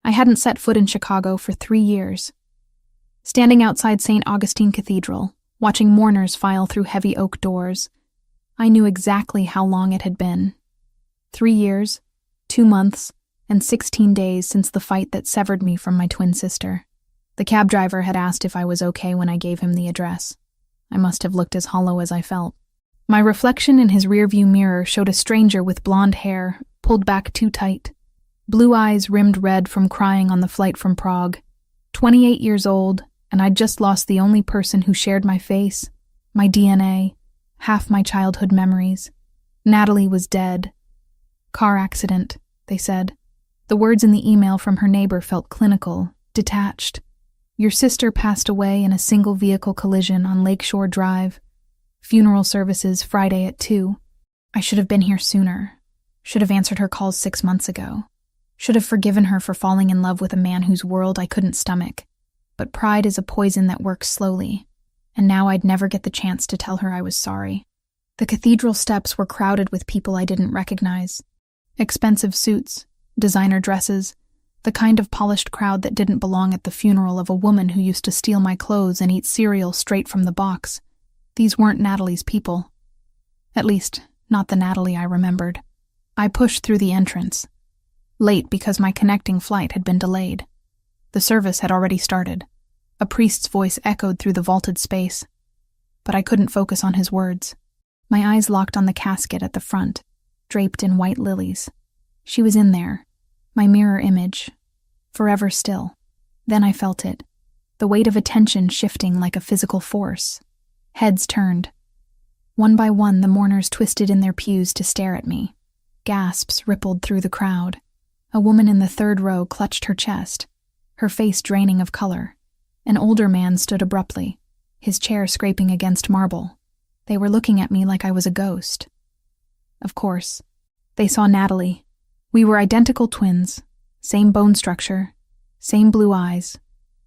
I hadn't set foot in Chicago for 3 years. Standing outside St. Augustine Cathedral, watching mourners file through heavy oak doors, I knew exactly how long it had been. 3 years, 2 months, and 16 days since the fight that severed me from my twin sister. The cab driver had asked if I was okay when I gave him the address. I must have looked as hollow as I felt. My reflection in his rearview mirror showed a stranger with blonde hair, pulled back too tight. Blue eyes rimmed red from crying on the flight from Prague. 28 years old, and I'd just lost the only person who shared my face, my DNA, half my childhood memories. Natalie was dead. Car accident, they said. The words in the email from her neighbor felt clinical, detached. Your sister passed away in a single-vehicle collision on Lakeshore Drive. Funeral services Friday at 2. I should have been here sooner. Should have answered her calls 6 months ago. Should have forgiven her for falling in love with a man whose world I couldn't stomach. But pride is a poison that works slowly, and now I'd never get the chance to tell her I was sorry. The cathedral steps were crowded with people I didn't recognize. Expensive suits, designer dresses, the kind of polished crowd that didn't belong at the funeral of a woman who used to steal my clothes and eat cereal straight from the box. These weren't Natalie's people. At least, not the Natalie I remembered. I pushed through the entrance. Late because my connecting flight had been delayed. The service had already started. A priest's voice echoed through the vaulted space. But I couldn't focus on his words. My eyes locked on the casket at the front, draped in white lilies. She was in there, my mirror image, forever still. Then I felt it, the weight of attention shifting like a physical force. Heads turned. One by one, the mourners twisted in their pews to stare at me. Gasps rippled through the crowd. A woman in the third row clutched her chest, her face draining of color. An older man stood abruptly, his chair scraping against marble. They were looking at me like I was a ghost. Of course, they saw Natalie. We were identical twins, same bone structure, same blue eyes,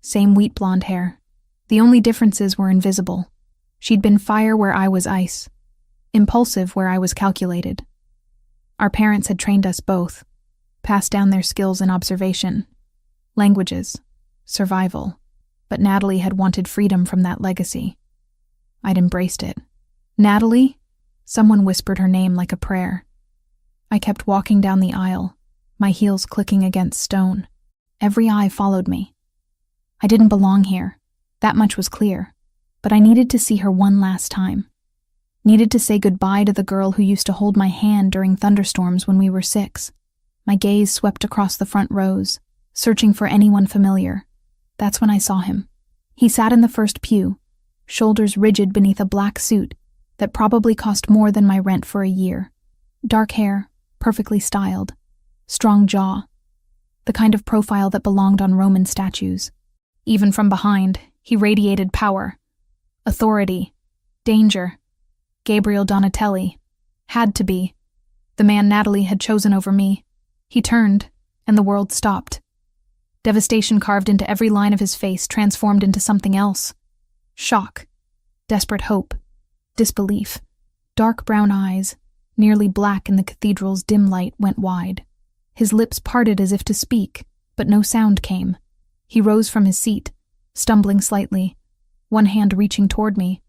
same wheat blonde hair. The only differences were invisible. She'd been fire where I was ice, impulsive where I was calculated. Our parents had trained us both, passed down their skills in observation, languages, survival, but Natalie had wanted freedom from that legacy. I'd embraced it. Natalie? Someone whispered her name like a prayer. I kept walking down the aisle, my heels clicking against stone. Every eye followed me. I didn't belong here. That much was clear. But I needed to see her one last time. Needed to say goodbye to the girl who used to hold my hand during thunderstorms when we were 6. My gaze swept across the front rows, searching for anyone familiar. That's when I saw him. He sat in the first pew, shoulders rigid beneath a black suit that probably cost more than my rent for a year. Dark hair, perfectly styled. Strong jaw. The kind of profile that belonged on Roman statues. Even from behind, he radiated power, authority, danger. Gabriel Donatelli. Had to be. The man Natalie had chosen over me. He turned, and the world stopped. Devastation carved into every line of his face, transformed into something else. Shock. Desperate hope. Disbelief. Dark brown eyes, nearly black in the cathedral's dim light, went wide. His lips parted as if to speak, but no sound came. He rose from his seat, stumbling slightly, one hand reaching toward me.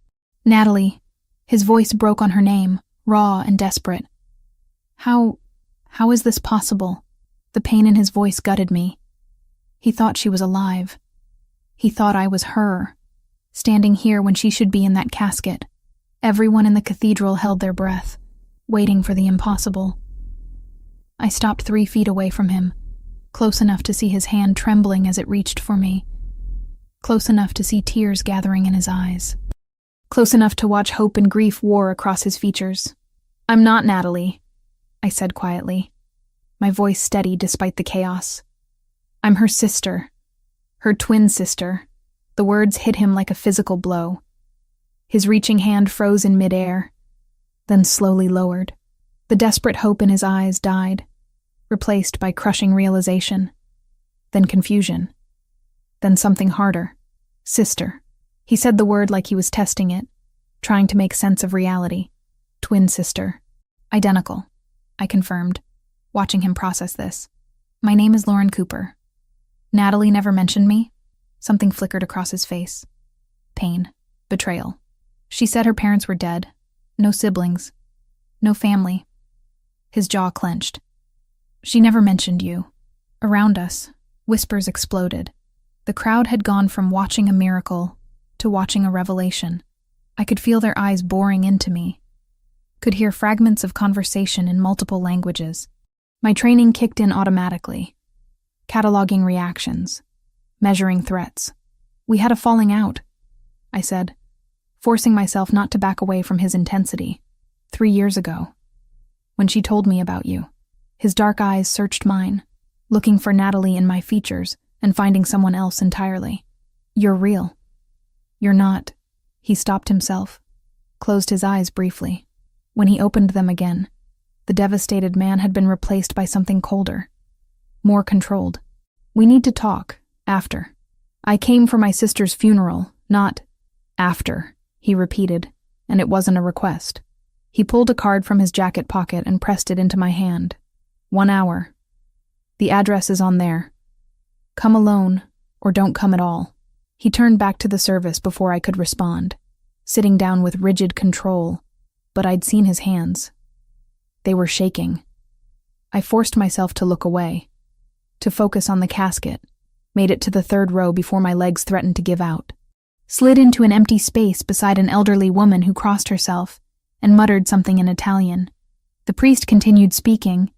Natalie. His voice broke on her name, raw and desperate. How is this possible? The pain in his voice gutted me. He thought she was alive. He thought I was her, standing here when she should be in that casket. Everyone in the cathedral held their breath, waiting for the impossible. I stopped 3 feet away from him, close enough to see his hand trembling as it reached for me, close enough to see tears gathering in his eyes, close enough to watch hope and grief war across his features. "I'm not Natalie," I said quietly, my voice steady despite the chaos. "I'm her sister, her twin sister." The words hit him like a physical blow. His reaching hand froze in midair, then slowly lowered. The desperate hope in his eyes died, replaced by crushing realization, then confusion, then something harder. Sister. He said the word like he was testing it, trying to make sense of reality. Twin sister. Identical, I confirmed, watching him process this. "My name is Lauren Cooper. Natalie never mentioned me? Something flickered across his face. Pain. Betrayal. She said her parents were dead. No siblings. No family. His jaw clenched. She never mentioned you. Around us, whispers exploded. The crowd had gone from watching a miracle to watching a revelation. I could feel their eyes boring into me. Could hear fragments of conversation in multiple languages. My training kicked in automatically. Cataloging reactions. Measuring threats. We had a falling out, I said, forcing myself not to back away from his intensity. 3 years ago. When she told me about you. His dark eyes searched mine, looking for Natalie in my features and finding someone else entirely. You're real. You're not. He stopped himself, closed his eyes briefly. When he opened them again, the devastated man had been replaced by something colder, more controlled. We need to talk, after. I came for my sister's funeral, not after, he repeated, and it wasn't a request. He pulled a card from his jacket pocket and pressed it into my hand. 1 hour. The address is on there. Come alone, or don't come at all. He turned back to the service before I could respond, sitting down with rigid control, but I'd seen his hands. They were shaking. I forced myself to look away, to focus on the casket, made it to the 3rd row before my legs threatened to give out. Slid into an empty space beside an elderly woman who crossed herself and muttered something in Italian. The priest continued speaking,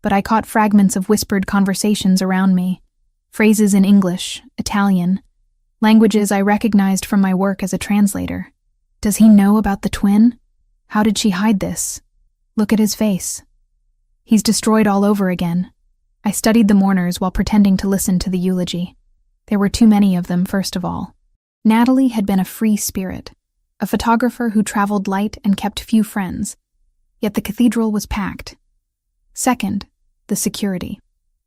but I caught fragments of whispered conversations around me, phrases in English, Italian, languages I recognized from my work as a translator. Does he know about the twin? How did she hide this? Look at his face. He's destroyed all over again. I studied the mourners while pretending to listen to the eulogy. There were too many of them, first of all. Natalie had been a free spirit, a photographer who traveled light and kept few friends, yet the cathedral was packed. Second, the security.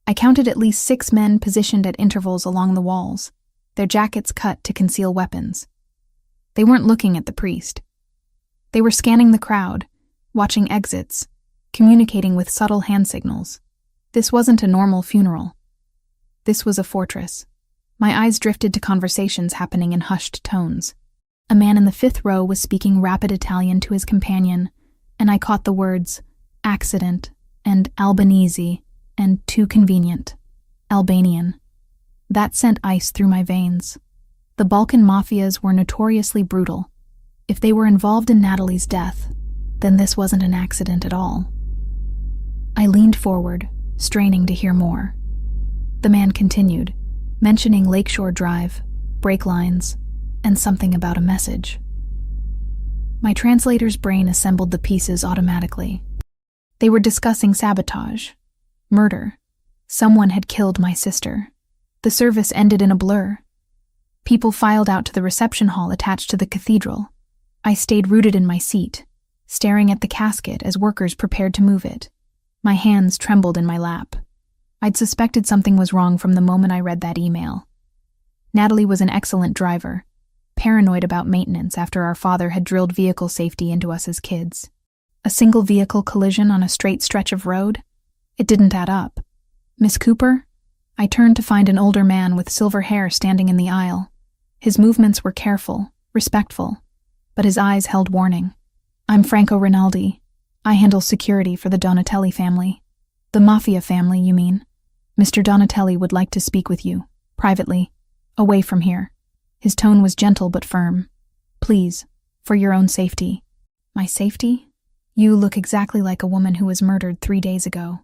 I counted at least 6 men positioned at intervals along the walls, their jackets cut to conceal weapons. They weren't looking at the priest. They were scanning the crowd, watching exits, communicating with subtle hand signals. This wasn't a normal funeral. This was a fortress. My eyes drifted to conversations happening in hushed tones. A man in the 5th row was speaking rapid Italian to his companion, and I caught the words accident and Albanese and too convenient. Albanian. That sent ice through my veins. The Balkan mafias were notoriously brutal. If they were involved in Natalie's death, then this wasn't an accident at all. I leaned forward, straining to hear more. The man continued, mentioning Lakeshore Drive, brake lines, and something about a message. My translator's brain assembled the pieces automatically. They were discussing sabotage, murder. Someone had killed my sister. The service ended in a blur. People filed out to the reception hall attached to the cathedral. I stayed rooted in my seat, staring at the casket as workers prepared to move it. My hands trembled in my lap. I'd suspected something was wrong from the moment I read that email. Natalie was an excellent driver, paranoid about maintenance after our father had drilled vehicle safety into us as kids. A single vehicle collision on a straight stretch of road? It didn't add up. Miss Cooper? I turned to find an older man with silver hair standing in the aisle. His movements were careful, respectful, but his eyes held warning. I'm Franco Rinaldi. I handle security for the Donatelli family. The Mafia family, you mean? Mr. Donatelli would like to speak with you, privately, away from here. His tone was gentle but firm. Please, for your own safety. My safety? You look exactly like a woman who was murdered 3 days ago.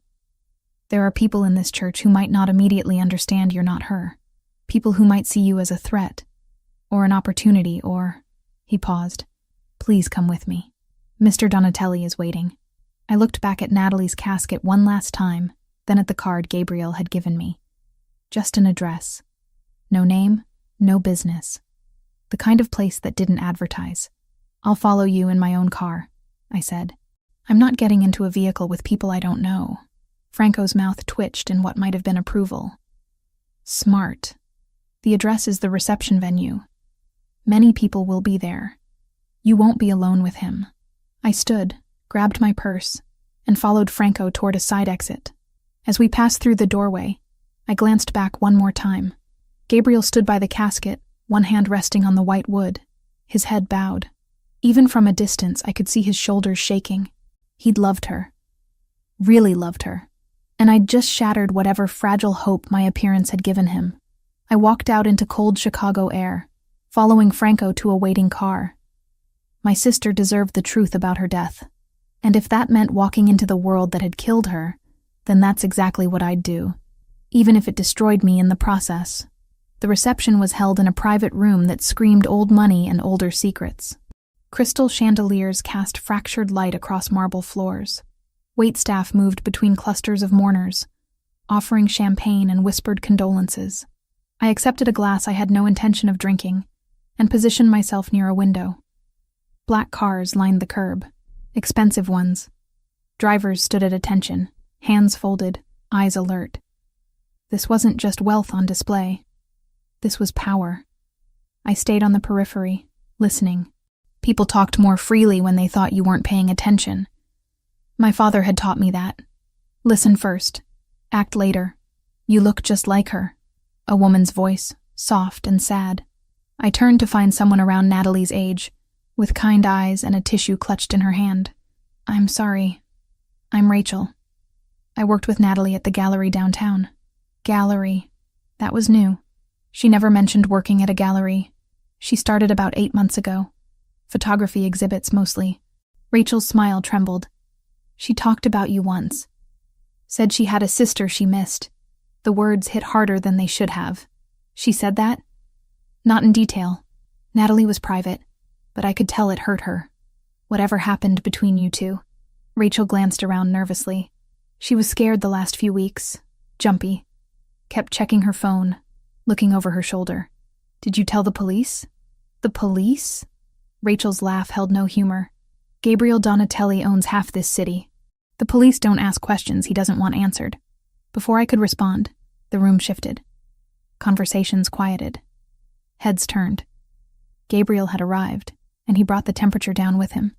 There are people in this church who might not immediately understand you're not her. People who might see you as a threat, or an opportunity, or... He paused. Please come with me. Mr. Donatelli is waiting. I looked back at Natalie's casket one last time, then at the card Gabriel had given me. Just an address. No name, no business. The kind of place that didn't advertise. I'll follow you in my own car, I said. I'm not getting into a vehicle with people I don't know. Franco's mouth twitched in what might have been approval. Smart. The address is the reception venue. Many people will be there. You won't be alone with him. I stood, grabbed my purse, and followed Franco toward a side exit. As we passed through the doorway, I glanced back one more time. Gabriel stood by the casket, one hand resting on the white wood, his head bowed. Even from a distance, I could see his shoulders shaking. He'd loved her. Really loved her. And I'd just shattered whatever fragile hope my appearance had given him. I walked out into cold Chicago air, following Franco to a waiting car. My sister deserved the truth about her death. And if that meant walking into the world that had killed her, then that's exactly what I'd do, even if it destroyed me in the process. The reception was held in a private room that screamed old money and older secrets. Crystal chandeliers cast fractured light across marble floors. Waitstaff moved between clusters of mourners, offering champagne and whispered condolences. I accepted a glass I had no intention of drinking and positioned myself near a window. Black cars lined the curb, expensive ones. Drivers stood at attention, hands folded, eyes alert. This wasn't just wealth on display. This was power. I stayed on the periphery, listening. People talked more freely when they thought you weren't paying attention. My father had taught me that. Listen first. Act later. You look just like her. A woman's voice, soft and sad. I turned to find someone around Natalie's age, with kind eyes and a tissue clutched in her hand. I'm sorry. I'm Rachel. I worked with Natalie at the gallery downtown. Gallery. That was new. She never mentioned working at a gallery. She started about 8 months ago. Photography exhibits mostly. Rachel's smile trembled. She talked about you once. Said she had a sister she missed. The words hit harder than they should have. She said that? Not in detail. Natalie was private, but I could tell it hurt her. Whatever happened between you two. Rachel glanced around nervously. She was scared the last few weeks. Jumpy. Kept checking her phone, looking over her shoulder. Did you tell the police? The police? Rachel's laugh held no humor. Gabriel Donatelli owns half this city. The police don't ask questions he doesn't want answered. Before I could respond, the room shifted. Conversations quieted. Heads turned. Gabriel had arrived, and he brought the temperature down with him.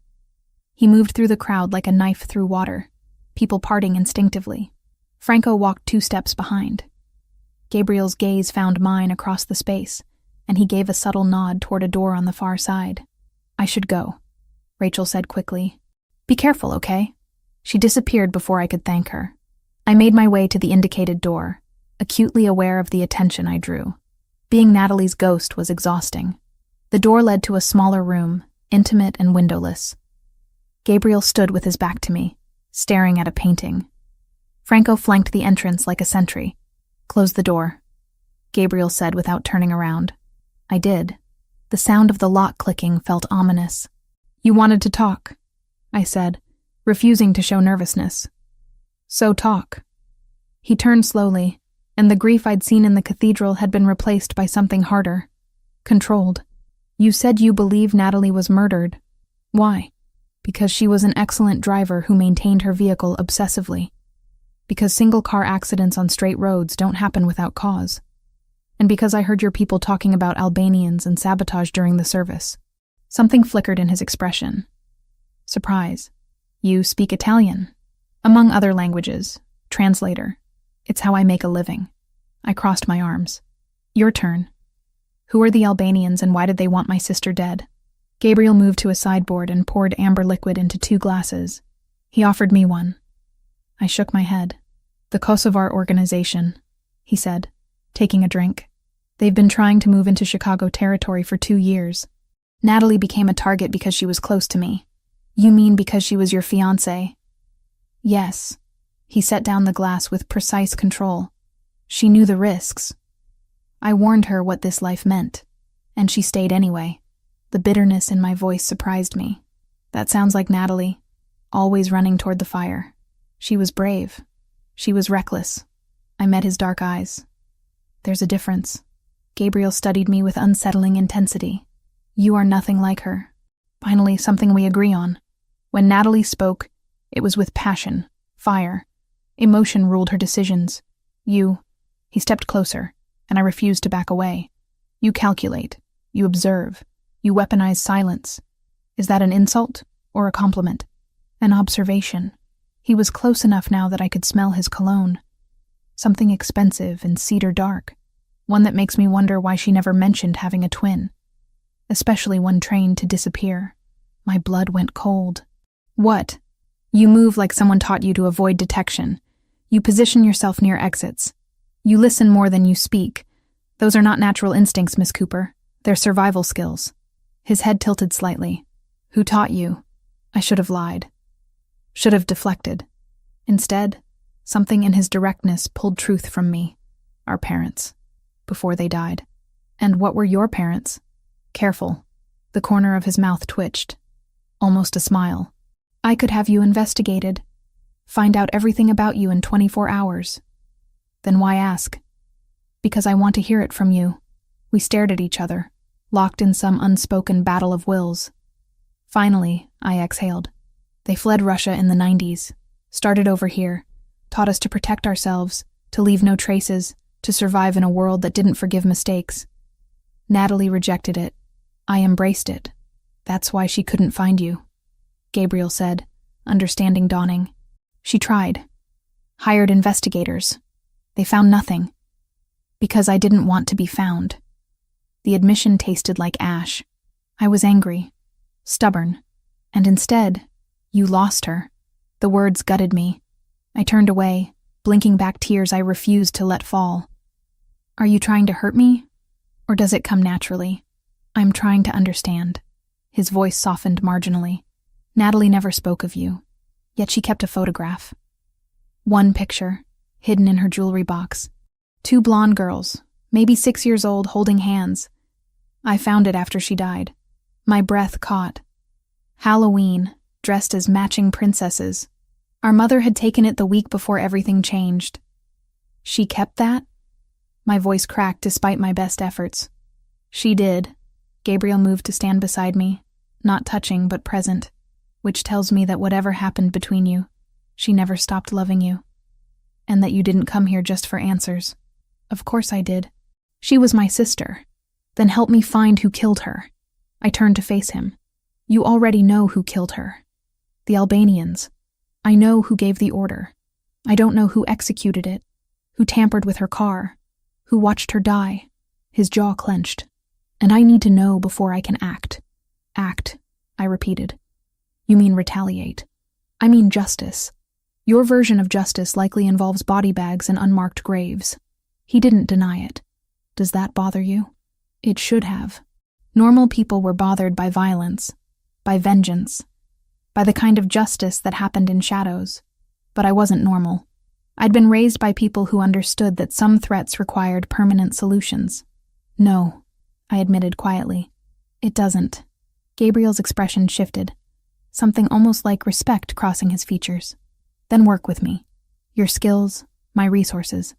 He moved through the crowd like a knife through water, people parting instinctively. Franco walked 2 steps behind. Gabriel's gaze found mine across the space, and he gave a subtle nod toward a door on the far side. I should go, Rachel said quickly. Be careful, okay? She disappeared before I could thank her. I made my way to the indicated door, acutely aware of the attention I drew. Being Natalie's ghost was exhausting. The door led to a smaller room, intimate and windowless. Gabriel stood with his back to me, staring at a painting. Franco flanked the entrance like a sentry. Close the door, Gabriel said without turning around. I did. The sound of the lock clicking felt ominous. You wanted to talk, I said, refusing to show nervousness. So talk. He turned slowly, and the grief I'd seen in the cathedral had been replaced by something harder. Controlled. You said you believe Natalie was murdered. Why? Because she was an excellent driver who maintained her vehicle obsessively. Because single-car accidents on straight roads don't happen without cause. And because I heard your people talking about Albanians and sabotage during the service. Something flickered in his expression. Surprise. You speak Italian. Among other languages. Translator. It's how I make a living. I crossed my arms. Your turn. Who are the Albanians and why did they want my sister dead? Gabriel moved to a sideboard and poured amber liquid into 2 glasses. He offered me one. I shook my head. The Kosovar organization, he said, taking a drink. They've been trying to move into Chicago territory for 2 years. Natalie became a target because she was close to me. You mean because she was your fiancée? Yes. He set down the glass with precise control. She knew the risks. I warned her what this life meant, and she stayed anyway. The bitterness in my voice surprised me. That sounds like Natalie, always running toward the fire. She was brave. She was reckless. I met his dark eyes. There's a difference. Gabriel studied me with unsettling intensity. You are nothing like her. Finally, something we agree on. When Natalie spoke, it was with passion, fire. Emotion ruled her decisions. He stepped closer, and I refused to back away. You calculate. You observe. You weaponize silence. Is that an insult or a compliment? An observation. He was close enough now that I could smell his cologne. Something expensive and cedar dark. One that makes me wonder why she never mentioned having a twin. Especially one trained to disappear. My blood went cold. What? You move like someone taught you to avoid detection. You position yourself near exits. You listen more than you speak. Those are not natural instincts, Miss Cooper. They're survival skills. His head tilted slightly. Who taught you? I should have lied. Should have deflected. Instead, something in his directness pulled truth from me. Our parents. Before they died. And what were your parents? Careful. The corner of his mouth twitched. Almost a smile. I could have you investigated. Find out everything about you in 24 hours. Then why ask? Because I want to hear it from you. We stared at each other, locked in some unspoken battle of wills. Finally, I exhaled. They fled Russia in the 90s, started over here, taught us to protect ourselves, to leave no traces, to survive in a world that didn't forgive mistakes. Natalie rejected it. I embraced it. That's why she couldn't find you, Gabriel said, understanding dawning. She tried. Hired investigators. They found nothing. Because I didn't want to be found. The admission tasted like ash. I was angry, stubborn, and instead, you lost her. The words gutted me. I turned away, blinking back tears I refused to let fall. Are you trying to hurt me? Or does it come naturally? I'm trying to understand. His voice softened marginally. Natalie never spoke of you, yet she kept a photograph. One picture, hidden in her jewelry box. 2 blonde girls, maybe 6 years old, holding hands. I found it after she died. My breath caught. Halloween, dressed as matching princesses. Our mother had taken it the week before everything changed. She kept that? My voice cracked despite my best efforts. She did. Gabriel moved to stand beside me, not touching but present, which tells me that whatever happened between you, she never stopped loving you. And that you didn't come here just for answers. Of course I did. She was my sister. Then help me find who killed her. I turned to face him. You already know who killed her. The Albanians. I know who gave the order. I don't know who executed it, who tampered with her car, who watched her die. His jaw clenched. And I need to know before I can act. Act, I repeated. You mean retaliate. I mean justice. Your version of justice likely involves body bags and unmarked graves. He didn't deny it. Does that bother you? It should have. Normal people were bothered by violence, by vengeance, by the kind of justice that happened in shadows. But I wasn't normal. I'd been raised by people who understood that some threats required permanent solutions. No, I admitted quietly. It doesn't. Gabriel's expression shifted, something almost like respect crossing his features. Then work with me. Your skills, my resources.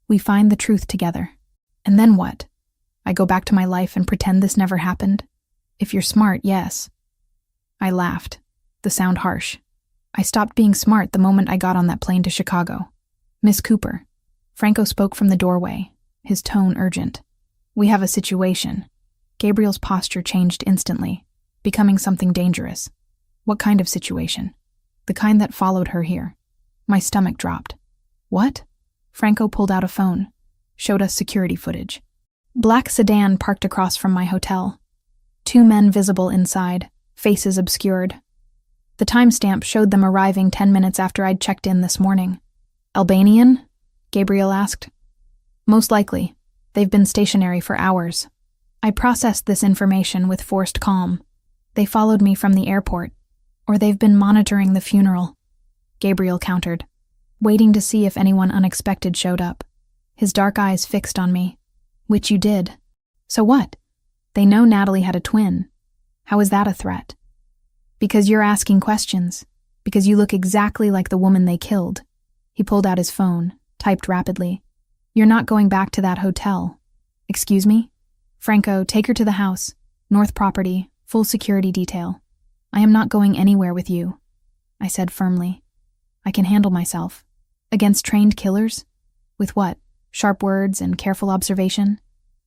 We find the truth together. And then what? I go back to my life and pretend this never happened? If you're smart, yes. I laughed, the sound harsh. I stopped being smart the moment I got on that plane to Chicago. Miss Cooper. Franco spoke from the doorway, his tone urgent. We have a situation. Gabriel's posture changed instantly, becoming something dangerous. What kind of situation? The kind that followed her here. My stomach dropped. What? Franco pulled out a phone, showed us security footage. Black sedan parked across from my hotel. 2 men visible inside, faces obscured. The timestamp showed them arriving 10 minutes after I'd checked in this morning. Albanian? Gabriel asked. Most likely. They've been stationary for hours. I processed this information with forced calm. They followed me from the airport. Or they've been monitoring the funeral. Gabriel countered, waiting to see if anyone unexpected showed up. His dark eyes fixed on me. Which you did. So what? They know Natalie had a twin. How is that a threat? Because you're asking questions. Because you look exactly like the woman they killed. He pulled out his phone, typed rapidly. You're not going back to that hotel. Excuse me? Franco, take her to the house. North property, full security detail. I am not going anywhere with you, I said firmly. I can handle myself. Against trained killers? With what? Sharp words and careful observation?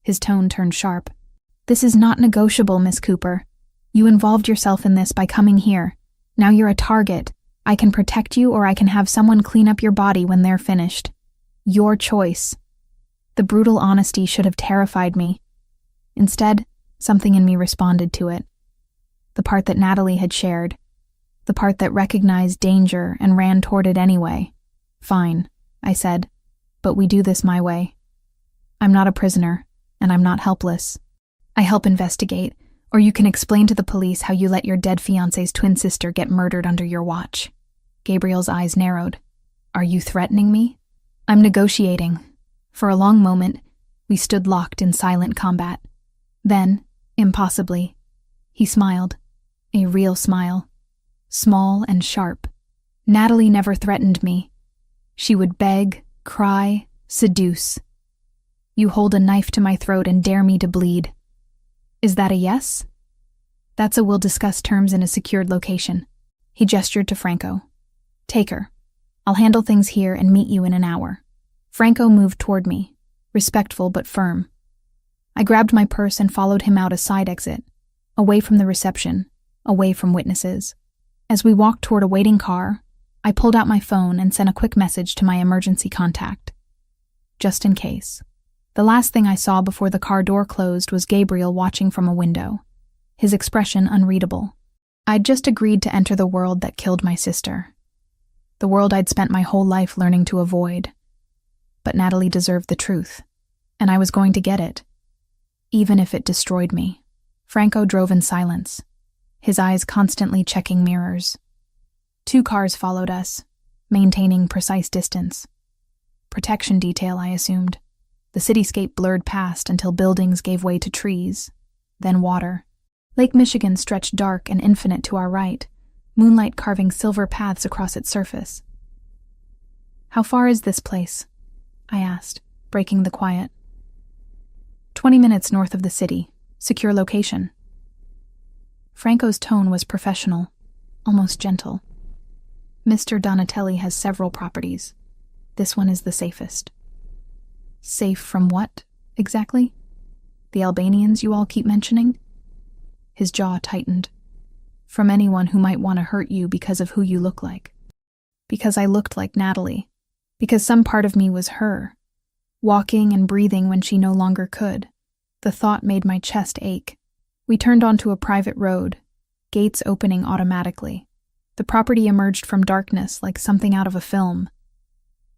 His tone turned sharp. This is not negotiable, Miss Cooper. You involved yourself in this by coming here. Now you're a target. I can protect you or I can have someone clean up your body when they're finished. Your choice. The brutal honesty should have terrified me. Instead, something in me responded to it. The part that Natalie had shared. The part that recognized danger and ran toward it anyway. Fine, I said, but we do this my way. I'm not a prisoner, and I'm not helpless. I help investigate, or you can explain to the police how you let your dead fiancé's twin sister get murdered under your watch. Gabriel's eyes narrowed. Are you threatening me? I'm negotiating. For a long moment, we stood locked in silent combat. Then, impossibly, he smiled. A real smile. Small and sharp. Natalie never threatened me. She would beg, cry, seduce. You hold a knife to my throat and dare me to bleed. Is that a yes? That's a we'll discuss terms in a secured location. He gestured to Franco. Take her. I'll handle things here and meet you in an hour. Franco moved toward me, respectful but firm. I grabbed my purse and followed him out a side exit, away from the reception, away from witnesses. As we walked toward a waiting car, I pulled out my phone and sent a quick message to my emergency contact. Just in case. The last thing I saw before the car door closed was Gabriel watching from a window, his expression unreadable. I'd just agreed to enter the world that killed my sister. The world I'd spent my whole life learning to avoid. But Natalie deserved the truth, and I was going to get it, even if it destroyed me. Franco drove in silence, his eyes constantly checking mirrors. 2 cars followed us, maintaining precise distance. Protection detail, I assumed. The cityscape blurred past until buildings gave way to trees, then water. Lake Michigan stretched dark and infinite to our right, moonlight carving silver paths across its surface. How far is this place? I asked, breaking the quiet. 20 minutes north of the city. Secure location. Franco's tone was professional, almost gentle. Mr. Donatelli has several properties. This one is the safest. Safe from what, exactly? The Albanians you all keep mentioning? His jaw tightened. From anyone who might want to hurt you because of who you look like. Because I looked like Natalie. Because some part of me was her. Walking and breathing when she no longer could. The thought made my chest ache. We turned onto a private road, gates opening automatically. The property emerged from darkness like something out of a film.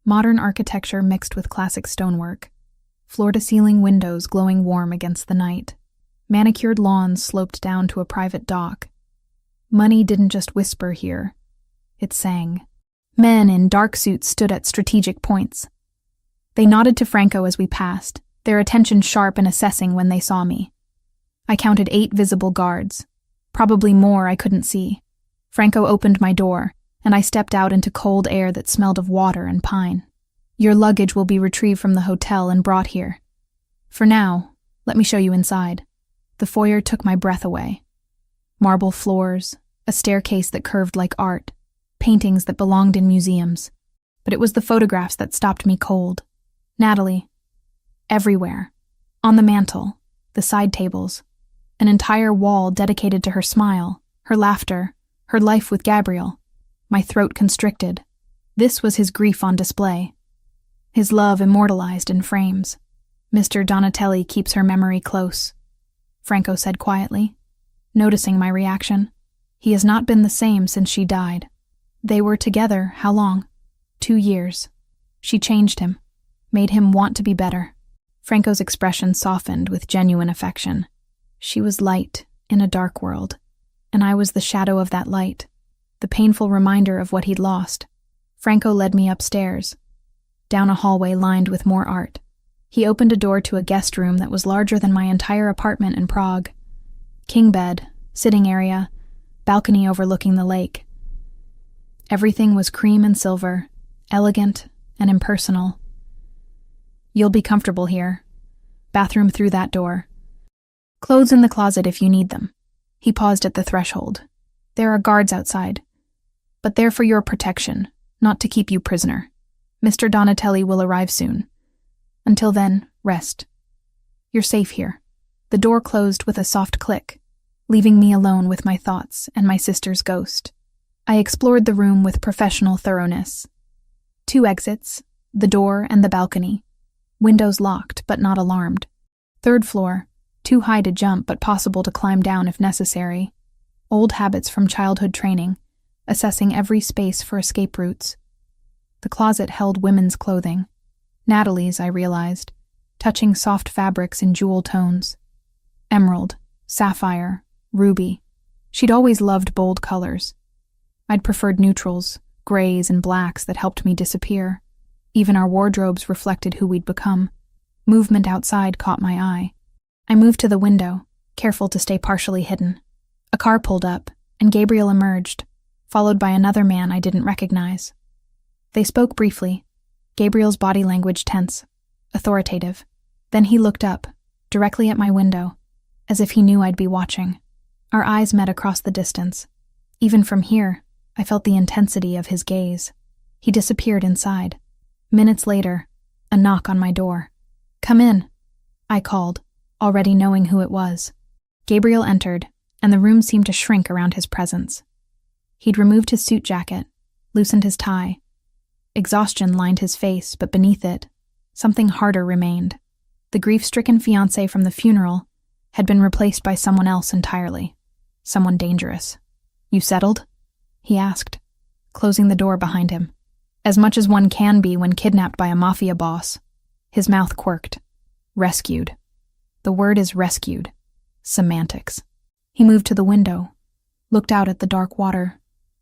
Modern architecture mixed with classic stonework. Floor-to-ceiling windows glowing warm against the night. Manicured lawns sloped down to a private dock. Money didn't just whisper here. It sang. Men in dark suits stood at strategic points. They nodded to Franco as we passed, their attention sharp and assessing when they saw me. I counted 8 visible guards. Probably more I couldn't see. Franco opened my door, and I stepped out into cold air that smelled of water and pine. Your luggage will be retrieved from the hotel and brought here. For now, let me show you inside. The foyer took my breath away. Marble floors, a staircase that curved like art, paintings that belonged in museums. But it was the photographs that stopped me cold. Natalie. Everywhere. On the mantel, the side tables. An entire wall dedicated to her smile, her laughter, her life with Gabriel. My throat constricted. This was his grief on display. His love immortalized in frames. Mr. Donatelli keeps her memory close, Franco said quietly, noticing my reaction. He has not been the same since she died. They were together, how long? 2 years. She changed him, made him want to be better. Franco's expression softened with genuine affection. She was light in a dark world, and I was the shadow of that light, the painful reminder of what he'd lost. Franco led me upstairs, down a hallway lined with more art. He opened a door to a guest room that was larger than my entire apartment in Prague. King bed, sitting area, balcony overlooking the lake. Everything was cream and silver, elegant and impersonal. You'll be comfortable here. Bathroom through that door. Clothes in the closet if you need them. He paused at the threshold. There are guards outside, but they're for your protection, not to keep you prisoner. Mr. Donatelli will arrive soon. Until then, rest. You're safe here. The door closed with a soft click, leaving me alone with my thoughts and my sister's ghost. I explored the room with professional thoroughness. 2 exits, The door and the balcony. Windows locked, but not alarmed. Third floor, too high to jump but possible to climb down if necessary. Old habits from childhood training, assessing every space for escape routes. The closet held women's clothing. Natalie's, I realized, touching soft fabrics in jewel tones. Emerald, sapphire, ruby. She'd always loved bold colors. I'd preferred neutrals, grays and blacks that helped me disappear. Even our wardrobes reflected who we'd become. Movement outside caught my eye. I moved to the window, careful to stay partially hidden. A car pulled up, and Gabriel emerged, followed by another man I didn't recognize. They spoke briefly, Gabriel's body language tense, authoritative. Then he looked up, directly at my window, as if he knew I'd be watching. Our eyes met across the distance. Even from here, I felt the intensity of his gaze. He disappeared inside. Minutes later, a knock on my door. "Come in," I called, already knowing who it was. Gabriel entered, and the room seemed to shrink around his presence. He'd removed his suit jacket, loosened his tie. Exhaustion lined his face, but beneath it, something harder remained. The grief-stricken fiancée from the funeral had been replaced by someone else entirely. Someone dangerous. "You settled?" he asked, closing the door behind him. As much as one can be when kidnapped by a Mafia boss. His mouth quirked. Rescued. The word is rescued. Semantics. He moved to the window, looked out at the dark water.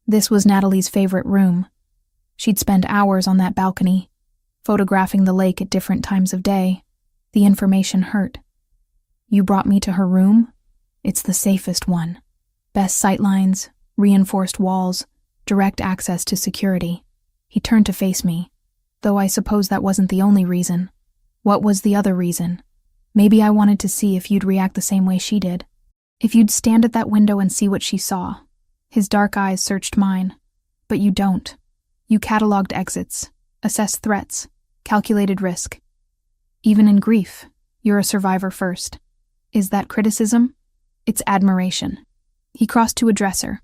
This was Natalie's favorite room. She'd spend hours on that balcony, photographing the lake at different times of day. The information hurt. "You brought me to her room? It's the safest one. Best sightlines, reinforced walls, direct access to security." He turned to face me, though I suppose that wasn't the only reason. What was the other reason? Maybe I wanted to see if you'd react the same way she did. If you'd stand at that window and see what she saw. His dark eyes searched mine. But you don't. You cataloged exits, assessed threats, calculated risk. Even in grief, you're a survivor first. Is that criticism? It's admiration. He crossed to a dresser,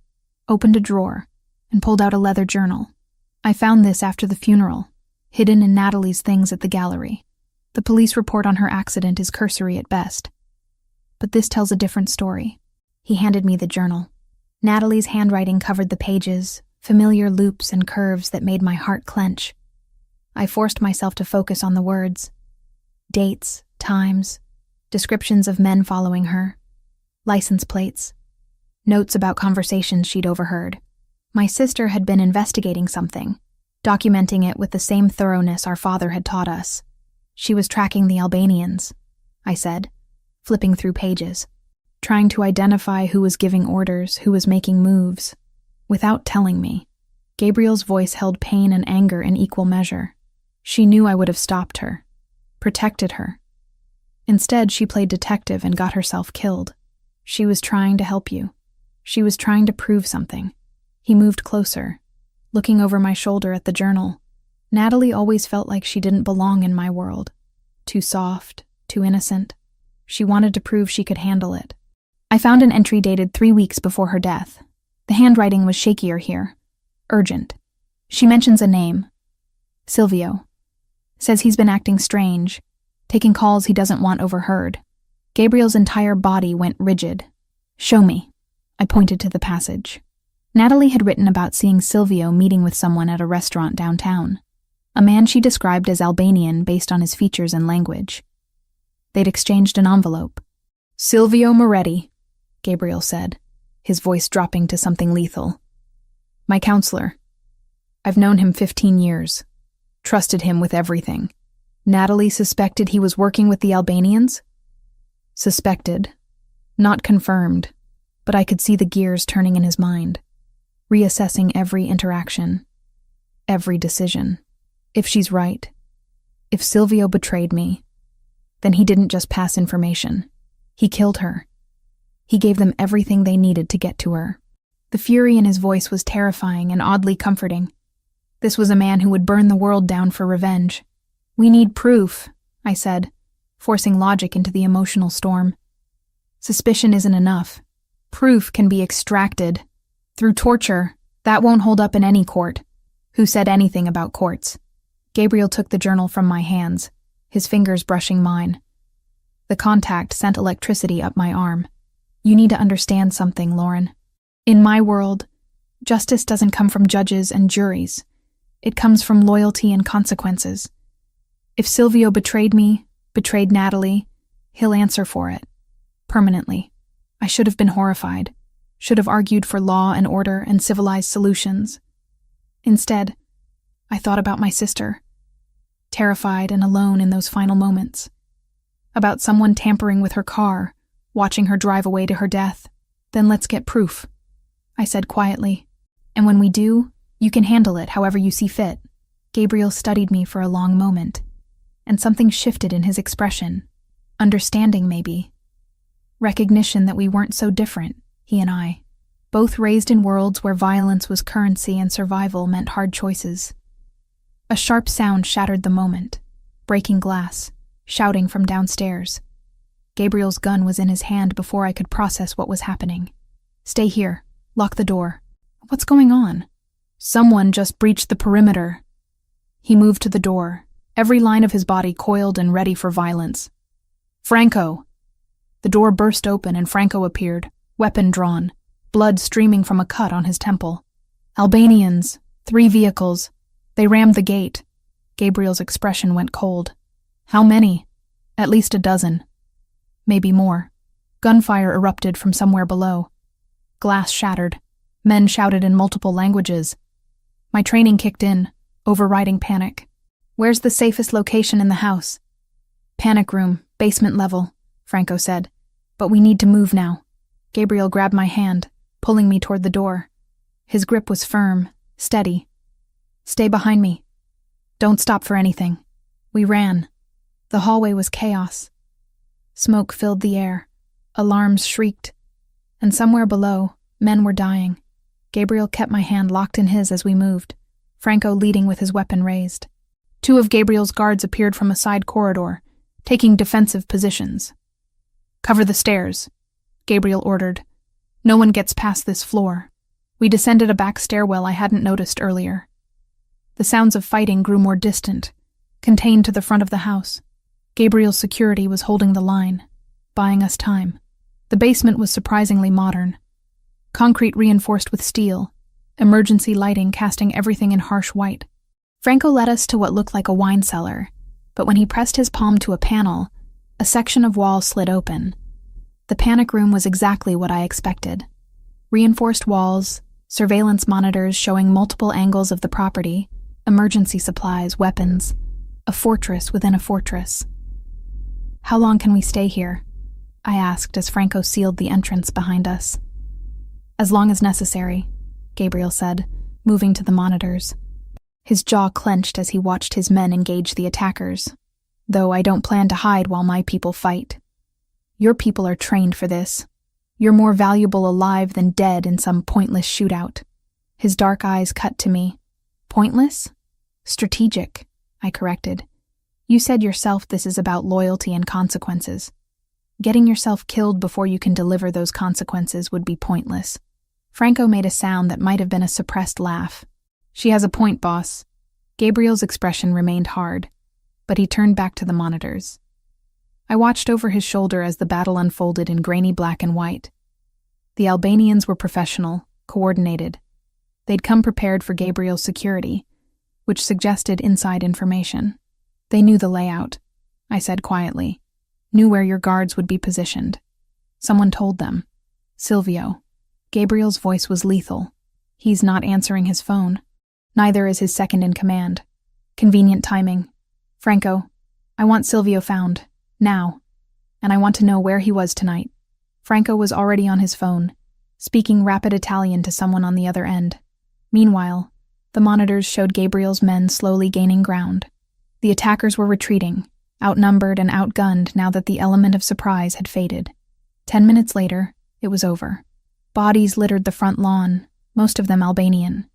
opened a drawer, and pulled out a leather journal. I found this after the funeral, hidden in Natalie's things at the gallery. The police report on her accident is cursory at best. But this tells a different story. He handed me the journal. Natalie's handwriting covered the pages, familiar loops and curves that made my heart clench. I forced myself to focus on the words. Dates, times, descriptions of men following her, license plates, notes about conversations she'd overheard. My sister had been investigating something, documenting it with the same thoroughness our father had taught us. She was tracking the Albanians, I said, flipping through pages, trying to identify who was giving orders, who was making moves. Without telling me, Gabriel's voice held pain and anger in equal measure. She knew I would have stopped her, protected her. Instead, she played detective and got herself killed. She was trying to help you. She was trying to prove something. He moved closer, looking over my shoulder at the journal. Natalie always felt like she didn't belong in my world. Too soft, too innocent. She wanted to prove she could handle it. I found an entry dated 3 weeks before her death. The handwriting was shakier here. Urgent. She mentions a name. Silvio. Says he's been acting strange, taking calls he doesn't want overheard. Gabriel's entire body went rigid. "Show me." I pointed to the passage. Natalie had written about seeing Silvio meeting with someone at a restaurant downtown. A man she described as Albanian based on his features and language. They'd exchanged an envelope. "Silvio Moretti," Gabriel said, his voice dropping to something lethal. "My counselor. I've known him 15 years. Trusted him with everything. Natalie suspected he was working with the Albanians? Suspected. Not confirmed, but I could see the gears turning in his mind, reassessing every interaction, every decision. If she's right, if Silvio betrayed me, then he didn't just pass information. He killed her. He gave them everything they needed to get to her. The fury in his voice was terrifying and oddly comforting. This was a man who would burn the world down for revenge. "We need proof," I said, forcing logic into the emotional storm. "Suspicion isn't enough. Proof can be extracted. Through torture, that won't hold up in any court." Who said anything about courts? Gabriel took the journal from my hands, his fingers brushing mine. The contact sent electricity up my arm. You need to understand something, Lauren. In my world, justice doesn't come from judges and juries. It comes from loyalty and consequences. If Silvio betrayed me, betrayed Natalie, he'll answer for it. Permanently. I should have been horrified, should have argued for law and order and civilized solutions. Instead, I thought about my sister, terrified and alone in those final moments. About someone tampering with her car, watching her drive away to her death. Then let's get proof, I said quietly. And when we do, you can handle it however you see fit. Gabriel studied me for a long moment, and something shifted in his expression. Understanding, maybe. Recognition that we weren't so different, he and I. Both raised in worlds where violence was currency and survival meant hard choices. A sharp sound shattered the moment. Breaking glass, shouting from downstairs. Gabriel's gun was in his hand before I could process what was happening. Stay here. Lock the door. What's going on? Someone just breached the perimeter. He moved to the door, every line of his body coiled and ready for violence. Franco! The door burst open and Franco appeared, weapon drawn, blood streaming from a cut on his temple. Albanians, 3 vehicles. They rammed the gate. Gabriel's expression went cold. How many? At least a dozen. Maybe more. Gunfire erupted from somewhere below. Glass shattered. Men shouted in multiple languages. My training kicked in, overriding panic. Where's the safest location in the house? Panic room, basement level, Franco said. But we need to move now. Gabriel grabbed my hand, pulling me toward the door. His grip was firm, steady. Stay behind me. Don't stop for anything. We ran. The hallway was chaos. Smoke filled the air. Alarms shrieked. And somewhere below, men were dying. Gabriel kept my hand locked in his as we moved, Franco leading with his weapon raised. 2 of Gabriel's guards appeared from a side corridor, taking defensive positions. Cover the stairs, Gabriel ordered. No one gets past this floor. We descended a back stairwell I hadn't noticed earlier. The sounds of fighting grew more distant, contained to the front of the house. Gabriel's security was holding the line, buying us time. The basement was surprisingly modern. Concrete reinforced with steel, emergency lighting casting everything in harsh white. Franco led us to what looked like a wine cellar, but when he pressed his palm to a panel, a section of wall slid open. The panic room was exactly what I expected. Reinforced walls, surveillance monitors showing multiple angles of the property, emergency supplies, weapons, a fortress within a fortress. How long can we stay here? I asked as Franco sealed the entrance behind us. As long as necessary, Gabriel said, moving to the monitors. His jaw clenched as he watched his men engage the attackers. Though I don't plan to hide while my people fight. Your people are trained for this. You're more valuable alive than dead in some pointless shootout. His dark eyes cut to me. Pointless? Strategic, I corrected. You said yourself this is about loyalty and consequences. Getting yourself killed before you can deliver those consequences would be pointless. Franco made a sound that might have been a suppressed laugh. She has a point, boss. Gabriel's expression remained hard, but he turned back to the monitors. I watched over his shoulder as the battle unfolded in grainy black and white. The Albanians were professional, coordinated. They'd come prepared for Gabriel's security, which suggested inside information. They knew the layout, I said quietly. Knew where your guards would be positioned. Someone told them. Silvio. Gabriel's voice was lethal. He's not answering his phone. Neither is his second in command. Convenient timing. Franco, I want Silvio found. Now. And I want to know where he was tonight. Franco was already on his phone, speaking rapid Italian to someone on the other end. Meanwhile, the monitors showed Gabriel's men slowly gaining ground. The attackers were retreating, outnumbered and outgunned now that the element of surprise had faded. 10 minutes later, it was over. Bodies littered the front lawn, most of them Albanian.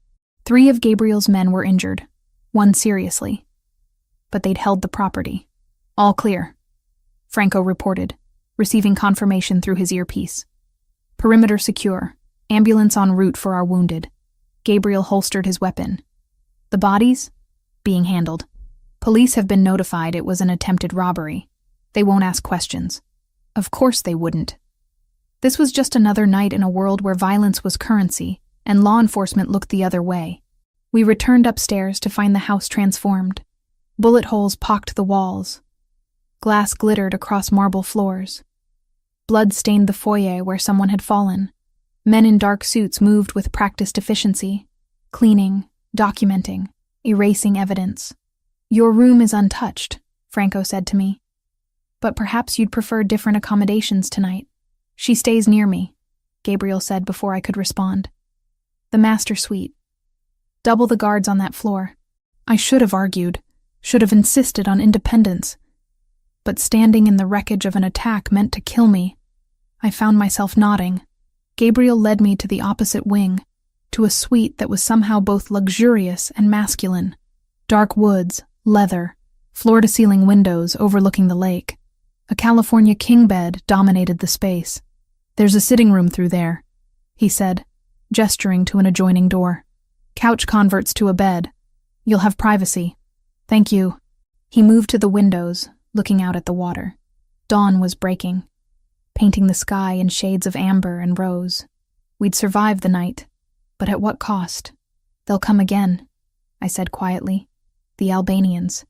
3 of Gabriel's men were injured, 1 seriously. But they'd held the property. All clear, Franco reported, receiving confirmation through his earpiece. Perimeter secure, ambulance en route for our wounded. Gabriel holstered his weapon. The bodies? Being handled. Police have been notified it was an attempted robbery. They won't ask questions. Of course they wouldn't. This was just another night in a world where violence was currency, and law enforcement looked the other way. We returned upstairs to find the house transformed. Bullet holes pocked the walls. Glass glittered across marble floors. Blood stained the foyer where someone had fallen. Men in dark suits moved with practiced efficiency, cleaning, documenting, erasing evidence. "Your room is untouched," Franco said to me. "But perhaps you'd prefer different accommodations tonight." "She stays near me," Gabriel said before I could respond. "The master suite. Double the guards on that floor." I should have argued, should have insisted on independence. But standing in the wreckage of an attack meant to kill me. I found myself nodding. Gabriel led me to the opposite wing, to a suite that was somehow both luxurious and masculine. Dark woods, leather, floor-to-ceiling windows overlooking the lake. A California king bed dominated the space. "There's a sitting room through there," he said, gesturing to an adjoining door. "Couch converts to a bed. You'll have privacy." "Thank you." He moved to the windows, looking out at the water. Dawn was breaking, painting the sky in shades of amber and rose. We'd survived the night, but at what cost? "They'll come again," I said quietly. "The Albanians.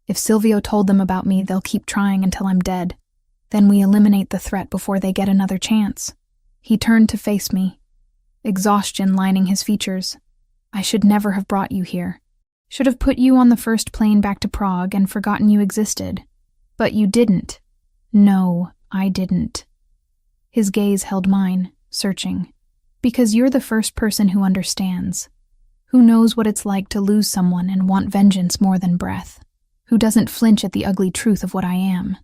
If Silvio told them about me, they'll keep trying until I'm dead. Then we eliminate the threat before they get another chance." He turned to face me, exhaustion lining his features. "I should never have brought you here. Should have put you on the first plane back to Prague and forgotten you existed. But you didn't." "No, I didn't." His gaze held mine, searching. "Because you're the first person who understands. Who knows what it's like to lose someone and want vengeance more than breath. Who doesn't flinch at the ugly truth of what I am.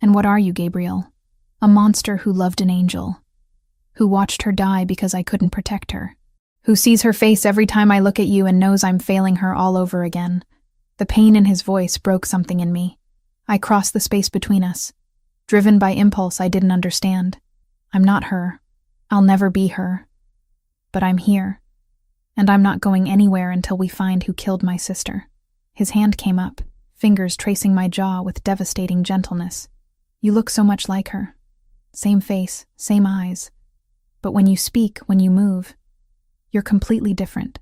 And what are you, Gabriel? A monster who loved an angel. Who watched her die because I couldn't protect her. Who sees her face every time I look at you and knows I'm failing her all over again." The pain in his voice broke something in me. I crossed the space between us, driven by impulse I didn't understand. "I'm not her. I'll never be her. But I'm here. And I'm not going anywhere until we find who killed my sister." His hand came up, fingers tracing my jaw with devastating gentleness. "You look so much like her. Same face, same eyes. But when you speak, when you move, you're completely different.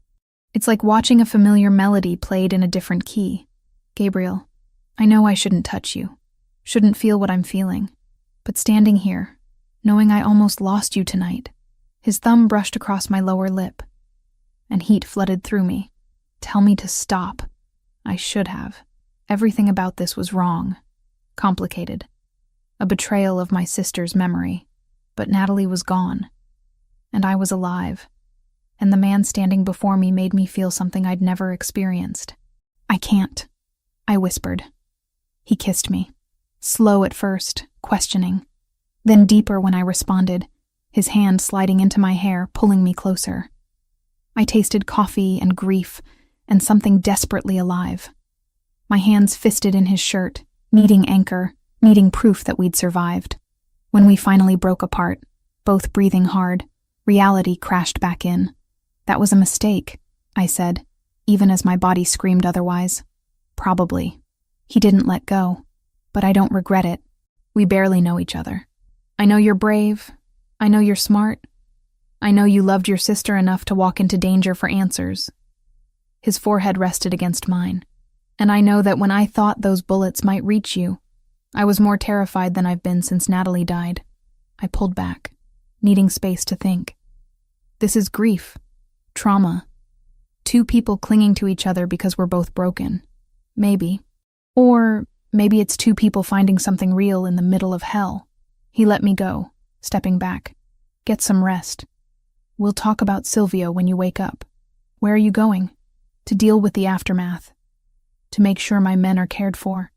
It's like watching a familiar melody played in a different key. Gabriel, I know I shouldn't touch you, shouldn't feel what I'm feeling. But standing here, knowing I almost lost you tonight," his thumb brushed across my lower lip, and heat flooded through me. "Tell me to stop. I should have. Everything about this was wrong. Complicated. A betrayal of my sister's memory. But Natalie was gone. And I was alive. And the man standing before me made me feel something I'd never experienced. "I can't," I whispered. He kissed me. Slow at first, questioning. Then deeper when I responded, his hand sliding into my hair, pulling me closer. I tasted coffee and grief, and something desperately alive. My hands fisted in his shirt, needing anchor, needing proof that we'd survived. When we finally broke apart, both breathing hard, reality crashed back in. "That was a mistake," I said, even as my body screamed otherwise. "Probably." He didn't let go, but I don't regret it. We barely know each other. I know you're brave. I know you're smart. I know you loved your sister enough to walk into danger for answers. His forehead rested against mine. And I know that when I thought those bullets might reach you, I was more terrified than I've been since Natalie died. I pulled back, needing space to think. This is grief. Trauma. Two people clinging to each other because we're both broken. Maybe. Or maybe it's two people finding something real in the middle of hell. He let me go, stepping back. "Get some rest. We'll talk about Silvio when you wake up. Where are you going?" "To deal with the aftermath. To make sure my men are cared for.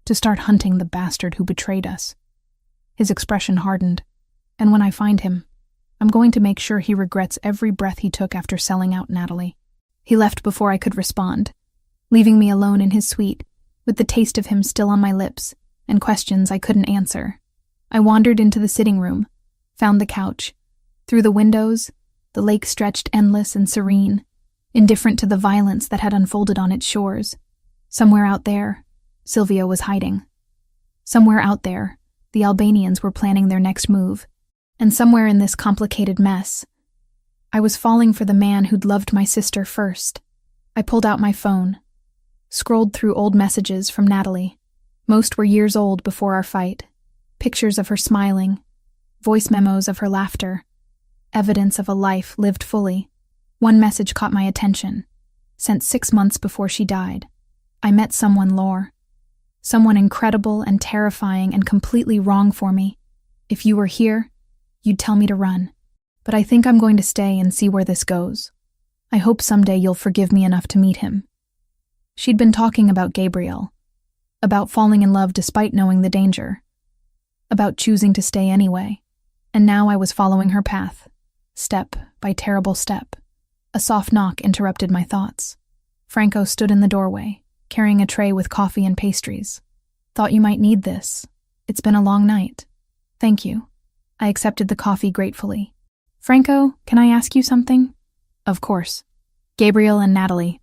To start hunting the bastard who betrayed us." His expression hardened. "And when I find him, I'm going to make sure he regrets every breath he took after selling out Natalie." He left before I could respond, leaving me alone in his suite, with the taste of him still on my lips, and questions I couldn't answer. I wandered into the sitting room, found the couch. Through the windows, the lake stretched endless and serene, indifferent to the violence that had unfolded on its shores. Somewhere out there, Silvio was hiding. Somewhere out there, the Albanians were planning their next move. And somewhere in this complicated mess, I was falling for the man who'd loved my sister first. I pulled out my phone, scrolled through old messages from Natalie. Most were years old before our fight. Pictures of her smiling, voice memos of her laughter, evidence of a life lived fully. One message caught my attention, sent 6 months before she died. I met someone, Laure. Someone incredible and terrifying and completely wrong for me. If you were here, you'd tell me to run. But I think I'm going to stay and see where this goes. I hope someday you'll forgive me enough to meet him. She'd been talking about Gabriel, about falling in love despite knowing the danger, about choosing to stay anyway. And now I was following her path, step by terrible step. A soft knock interrupted my thoughts. Franco stood in the doorway, carrying a tray with coffee and pastries. Thought you might need this. It's been a long night. Thank you. I accepted the coffee gratefully. Franco, can I ask you something? Of course. Gabriel and Natalie.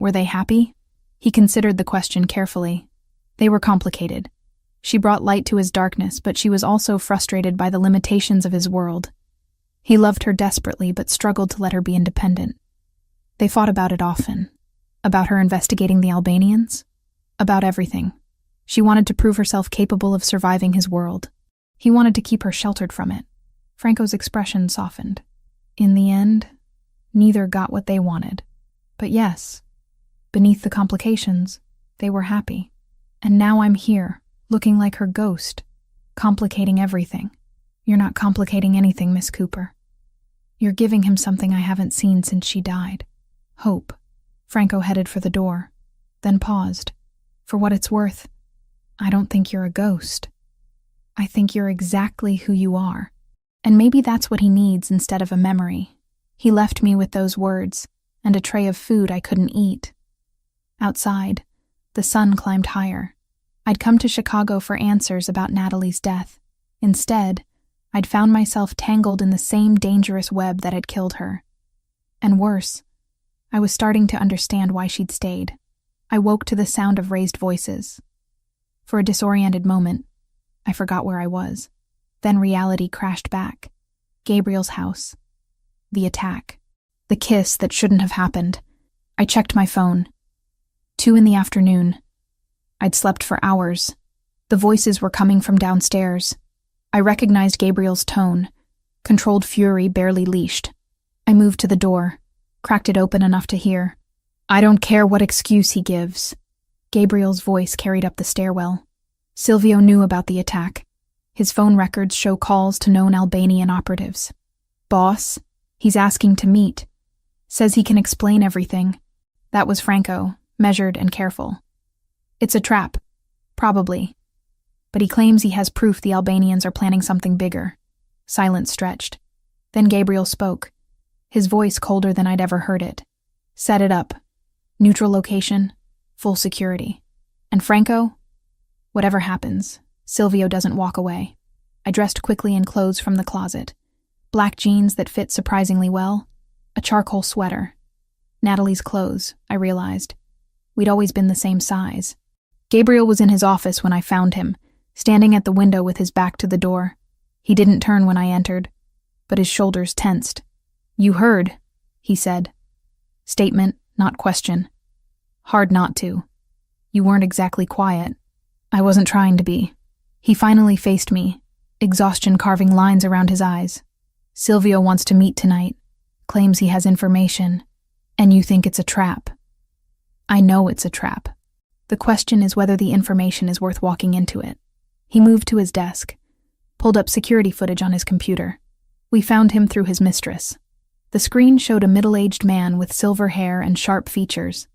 Were they happy? He considered the question carefully. They were complicated. She brought light to his darkness, but she was also frustrated by the limitations of his world. He loved her desperately, but struggled to let her be independent. They fought about it often. About her investigating the Albanians. About everything. She wanted to prove herself capable of surviving his world. He wanted to keep her sheltered from it. Franco's expression softened. In the end, neither got what they wanted. But yes, beneath the complications, they were happy. And now I'm here, looking like her ghost, complicating everything. You're not complicating anything, Miss Cooper. You're giving him something I haven't seen since she died. Hope. Franco headed for the door, then paused. For what it's worth, I don't think you're a ghost. I think you're exactly who you are. And maybe that's what he needs instead of a memory. He left me with those words, and a tray of food I couldn't eat. Outside, the sun climbed higher. I'd come to Chicago for answers about Natalie's death. Instead, I'd found myself tangled in the same dangerous web that had killed her. And worse, I was starting to understand why she'd stayed. I woke to the sound of raised voices. For a disoriented moment, I forgot where I was. Then reality crashed back. Gabriel's house. The attack. The kiss that shouldn't have happened. I checked my phone. 2 p.m. I'd slept for hours. The voices were coming from downstairs. I recognized Gabriel's tone. Controlled fury barely leashed. I moved to the door, cracked it open enough to hear. I don't care what excuse he gives. Gabriel's voice carried up the stairwell. Silvio knew about the attack. His phone records show calls to known Albanian operatives. Boss, he's asking to meet. Says he can explain everything. That was Franco, measured and careful. It's a trap. Probably. But he claims he has proof the Albanians are planning something bigger. Silence stretched. Then Gabriel spoke. His voice colder than I'd ever heard it. Set it up. Neutral location. Full security. And Franco? Whatever happens, Silvio doesn't walk away. I dressed quickly in clothes from the closet. Black jeans that fit surprisingly well. A charcoal sweater. Natalie's clothes, I realized. We'd always been the same size. Gabriel was in his office when I found him, standing at the window with his back to the door. He didn't turn when I entered, but his shoulders tensed. You heard, he said. Statement, not question. Hard not to. You weren't exactly quiet. I wasn't trying to be. He finally faced me, exhaustion carving lines around his eyes. Silvio wants to meet tonight, claims he has information, and you think it's a trap. I know it's a trap. The question is whether the information is worth walking into it. He moved to his desk, pulled up security footage on his computer. We found him through his mistress. The screen showed a middle-aged man with silver hair and sharp features.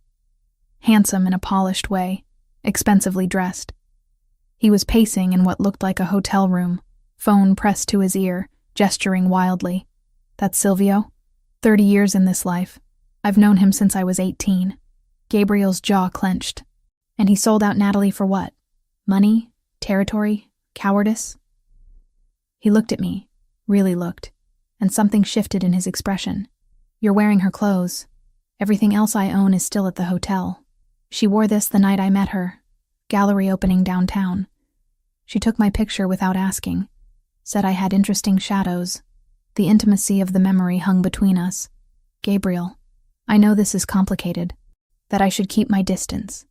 Handsome in a polished way, expensively dressed. He was pacing in what looked like a hotel room, phone pressed to his ear, gesturing wildly. That's Silvio? 30 years in this life. I've known him since I was 18. Gabriel's jaw clenched. And he sold out Natalie for what? Money? Territory? Cowardice? He looked at me, really looked, and something shifted in his expression. You're wearing her clothes. Everything else I own is still at the hotel. She wore this the night I met her, gallery opening downtown. She took my picture without asking, said I had interesting shadows. The intimacy of the memory hung between us. Gabriel, I know this is complicated, that I should keep my distance,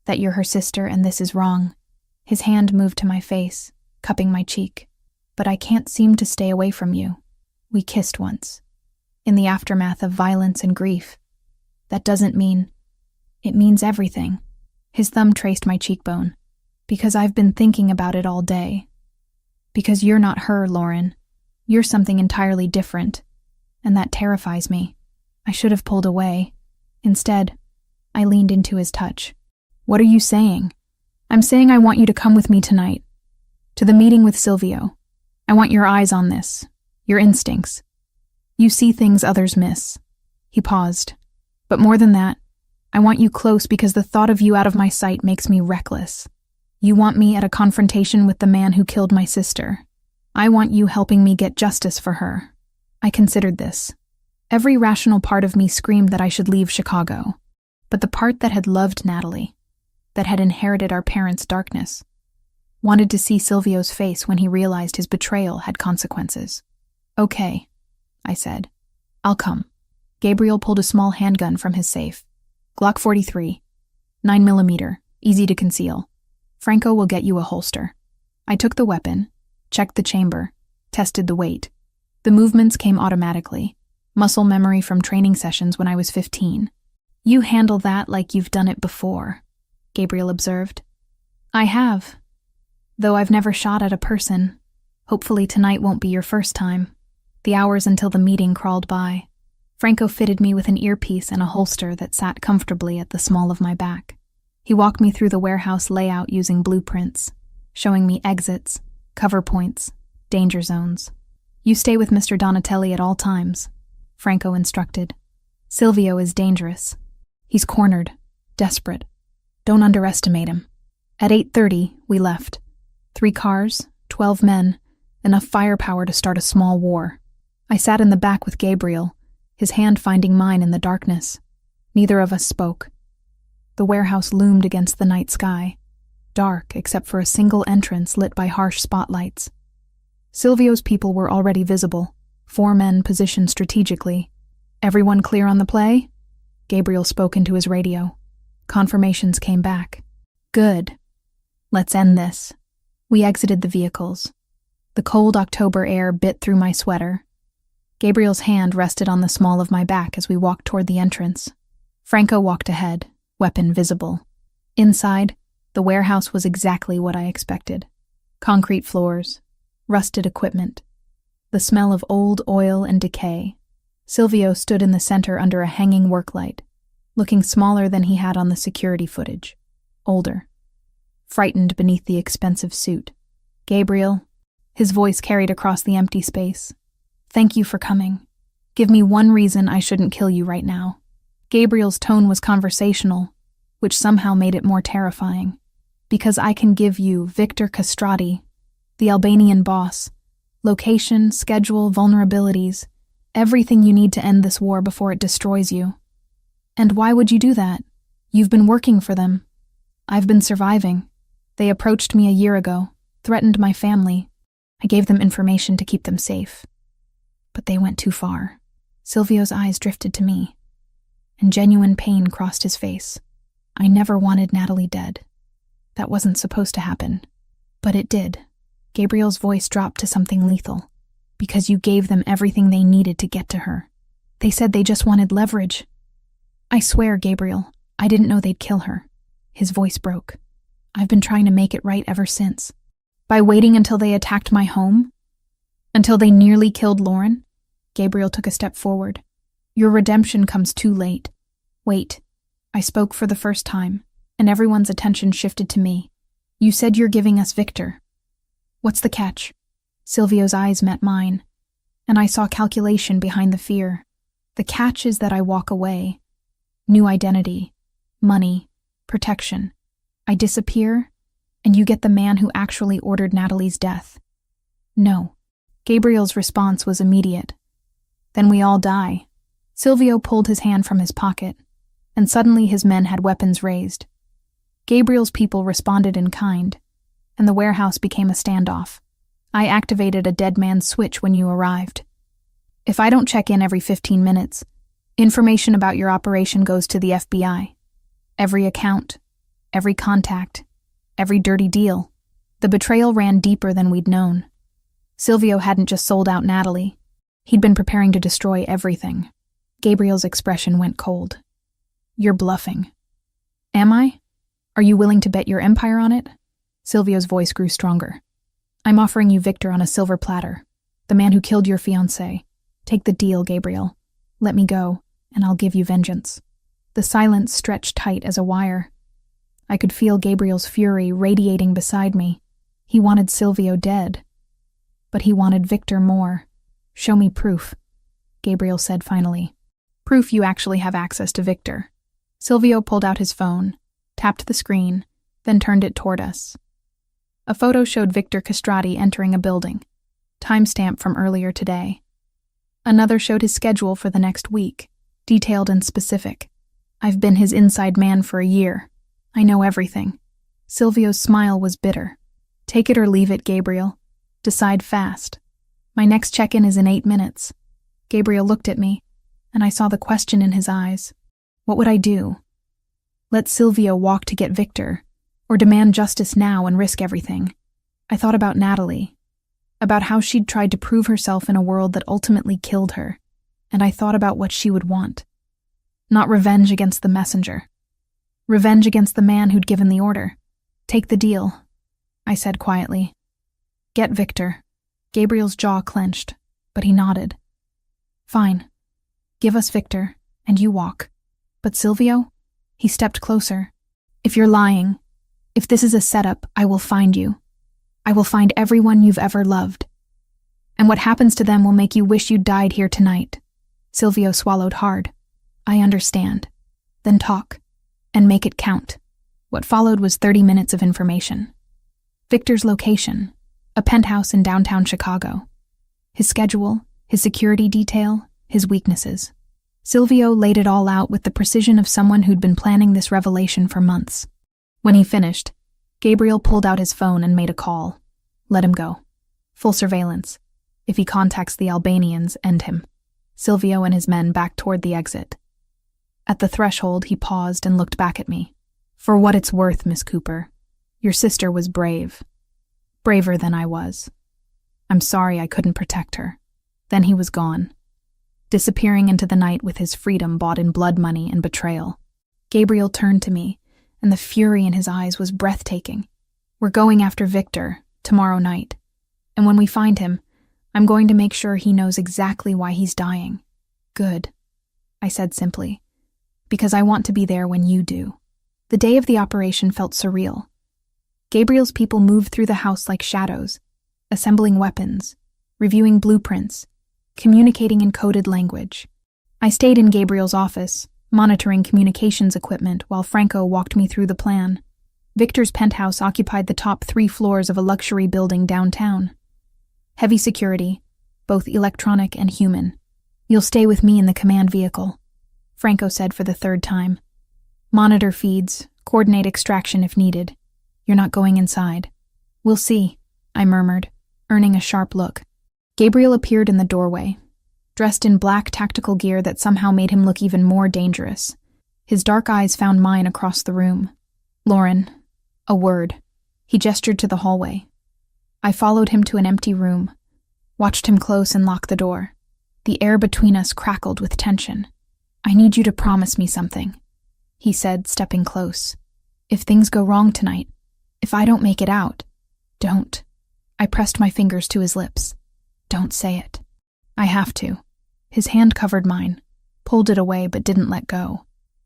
that you're her sister and this is wrong. His hand moved to my face, cupping my cheek. But I can't seem to stay away from you. We kissed once, in the aftermath of violence and grief. That doesn't mean... It means everything. His thumb traced my cheekbone. Because I've been thinking about it all day. Because you're not her, Lauren. You're something entirely different. And that terrifies me. I should have pulled away. Instead, I leaned into his touch. What are you saying? I'm saying I want you to come with me tonight. To the meeting with Silvio. I want your eyes on this. Your instincts. You see things others miss. He paused. But more than that, I want you close because the thought of you out of my sight makes me reckless. You want me at a confrontation with the man who killed my sister. I want you helping me get justice for her. I considered this. Every rational part of me screamed that I should leave Chicago. But the part that had loved Natalie, that had inherited our parents' darkness, wanted to see Silvio's face when he realized his betrayal had consequences. Okay, I said. I'll come. Gabriel pulled a small handgun from his safe. Glock 43, 9mm, easy to conceal. Franco will get you a holster. I took the weapon, checked the chamber, tested the weight. The movements came automatically, muscle memory from training sessions when I was 15. You handle that like you've done it before, Gabriel observed. I have, though I've never shot at a person. Hopefully tonight won't be your first time. The hours until the meeting crawled by. Franco fitted me with an earpiece and a holster that sat comfortably at the small of my back. He walked me through the warehouse layout using blueprints, showing me exits, cover points, danger zones. You stay with Mr. Donatelli at all times, Franco instructed. Silvio is dangerous. He's cornered, desperate. Don't underestimate him. At 8:30, we left. 3 cars, 12 men, enough firepower to start a small war. I sat in the back with Gabriel, his hand finding mine in the darkness. Neither of us spoke. The warehouse loomed against the night sky, dark except for a single entrance lit by harsh spotlights. Silvio's people were already visible, 4 men positioned strategically. Everyone clear on the play? Gabriel spoke into his radio. Confirmations came back. Good. Let's end this. We exited the vehicles. The cold October air bit through my sweater. Gabriel's hand rested on the small of my back as we walked toward the entrance. Franco walked ahead, weapon visible. Inside, the warehouse was exactly what I expected. Concrete floors, rusted equipment, the smell of old oil and decay. Silvio stood in the center under a hanging work light, looking smaller than he had on the security footage. Older, frightened beneath the expensive suit. Gabriel, his voice carried across the empty space. Thank you for coming. Give me one reason I shouldn't kill you right now. Gabriel's tone was conversational, which somehow made it more terrifying. Because I can give you Victor Castrati, the Albanian boss, location, schedule, vulnerabilities, everything you need to end this war before it destroys you. And why would you do that? You've been working for them. I've been surviving. They approached me a year ago, threatened my family. I gave them information to keep them safe. But they went too far. Silvio's eyes drifted to me, and genuine pain crossed his face. I never wanted Natalie dead. That wasn't supposed to happen. But it did. Gabriel's voice dropped to something lethal. Because you gave them everything they needed to get to her. They said they just wanted leverage. I swear, Gabriel, I didn't know they'd kill her. His voice broke. I've been trying to make it right ever since. By waiting until they attacked my home? Until they nearly killed Lauren? Gabriel took a step forward. Your redemption comes too late. Wait. I spoke for the first time, and everyone's attention shifted to me. You said you're giving us Victor. What's the catch? Silvio's eyes met mine, and I saw calculation behind the fear. The catch is that I walk away. New identity, money, protection. I disappear, and you get the man who actually ordered Natalie's death. No. Gabriel's response was immediate. Then we all die. Silvio pulled his hand from his pocket. and suddenly his men had weapons raised. Gabriel's people responded in kind, and the warehouse became a standoff. I activated a dead man's switch when you arrived. If I don't check in every 15 minutes, information about your operation goes to the FBI. Every account, every contact, every dirty deal. The betrayal ran deeper than we'd known. Silvio hadn't just sold out Natalie. He'd been preparing to destroy everything. Gabriel's expression went cold. You're bluffing. Am I? Are you willing to bet your empire on it? Silvio's voice grew stronger. I'm offering you Victor on a silver platter. The man who killed your fiancée. Take the deal, Gabriel. Let me go, and I'll give you vengeance. The silence stretched tight as a wire. I could feel Gabriel's fury radiating beside me. He wanted Silvio dead. But he wanted Victor more. Show me proof, Gabriel said finally. Proof you actually have access to Victor. Silvio pulled out his phone, tapped the screen, then turned it toward us. A photo showed Victor Castrati entering a building, timestamp from earlier today. Another showed his schedule for the next week, detailed and specific. I've been his inside man for a year. I know everything. Silvio's smile was bitter. Take it or leave it, Gabriel. Decide fast. My next check-in is in 8 minutes. Gabriel looked at me, and I saw the question in his eyes. What would I do? Let Silvio walk to get Victor, or demand justice now and risk everything? I thought about Natalie, about how she'd tried to prove herself in a world that ultimately killed her, and I thought about what she would want. Not revenge against the messenger. Revenge against the man who'd given the order. Take the deal, I said quietly. Get Victor. Gabriel's jaw clenched, but he nodded. Fine. Give us Victor, and you walk. But Silvio? He stepped closer. If you're lying, if this is a setup, I will find you. I will find everyone you've ever loved. And what happens to them will make you wish you'd died here tonight. Silvio swallowed hard. I understand. Then talk, and make it count. What followed was 30 minutes of information. Victor's location, a penthouse in downtown Chicago. His schedule, his security detail, his weaknesses. Silvio laid it all out with the precision of someone who'd been planning this revelation for months. When he finished, Gabriel pulled out his phone and made a call. Let him go. Full surveillance. If he contacts the Albanians, end him. Silvio and his men backed toward the exit. At the threshold, he paused and looked back at me. For what it's worth, Miss Cooper, your sister was brave. Braver than I was. I'm sorry I couldn't protect her. Then he was gone, disappearing into the night with his freedom bought in blood money and betrayal. Gabriel turned to me, and the fury in his eyes was breathtaking. We're going after Victor tomorrow night, and when we find him, I'm going to make sure he knows exactly why he's dying. Good, I said simply, because I want to be there when you do. The day of the operation felt surreal. Gabriel's people moved through the house like shadows, assembling weapons, reviewing blueprints, communicating in coded language. I stayed in Gabriel's office, monitoring communications equipment while Franco walked me through the plan. Victor's penthouse occupied the top 3 floors of a luxury building downtown. Heavy security, both electronic and human. You'll stay with me in the command vehicle, Franco said for the 3rd time. Monitor feeds, coordinate extraction if needed. You're not going inside. We'll see, I murmured, earning a sharp look. Gabriel appeared in the doorway, dressed in black tactical gear that somehow made him look even more dangerous. His dark eyes found mine across the room. Lauren, a word. He gestured to the hallway. I followed him to an empty room, watched him close and lock the door. The air between us crackled with tension. I need you to promise me something, he said, stepping close. If things go wrong tonight, if I don't make it out, don't. I pressed my fingers to his lips. Don't say it. I have to. His hand covered mine, pulled it away but didn't let go.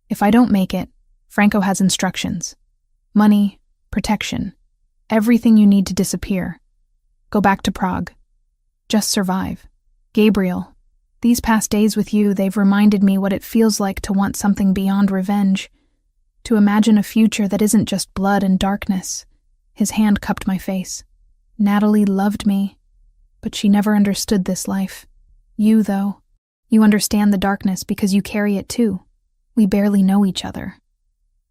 If I don't make it, Franco has instructions. Money, protection, everything you need to disappear. Go back to Prague. Just survive. Gabriel, these past days with you, they've reminded me what it feels like to want something beyond revenge, to imagine a future that isn't just blood and darkness. His hand cupped my face. Natalie loved me, but she never understood this life. You, though, you understand the darkness because you carry it too. We barely know each other.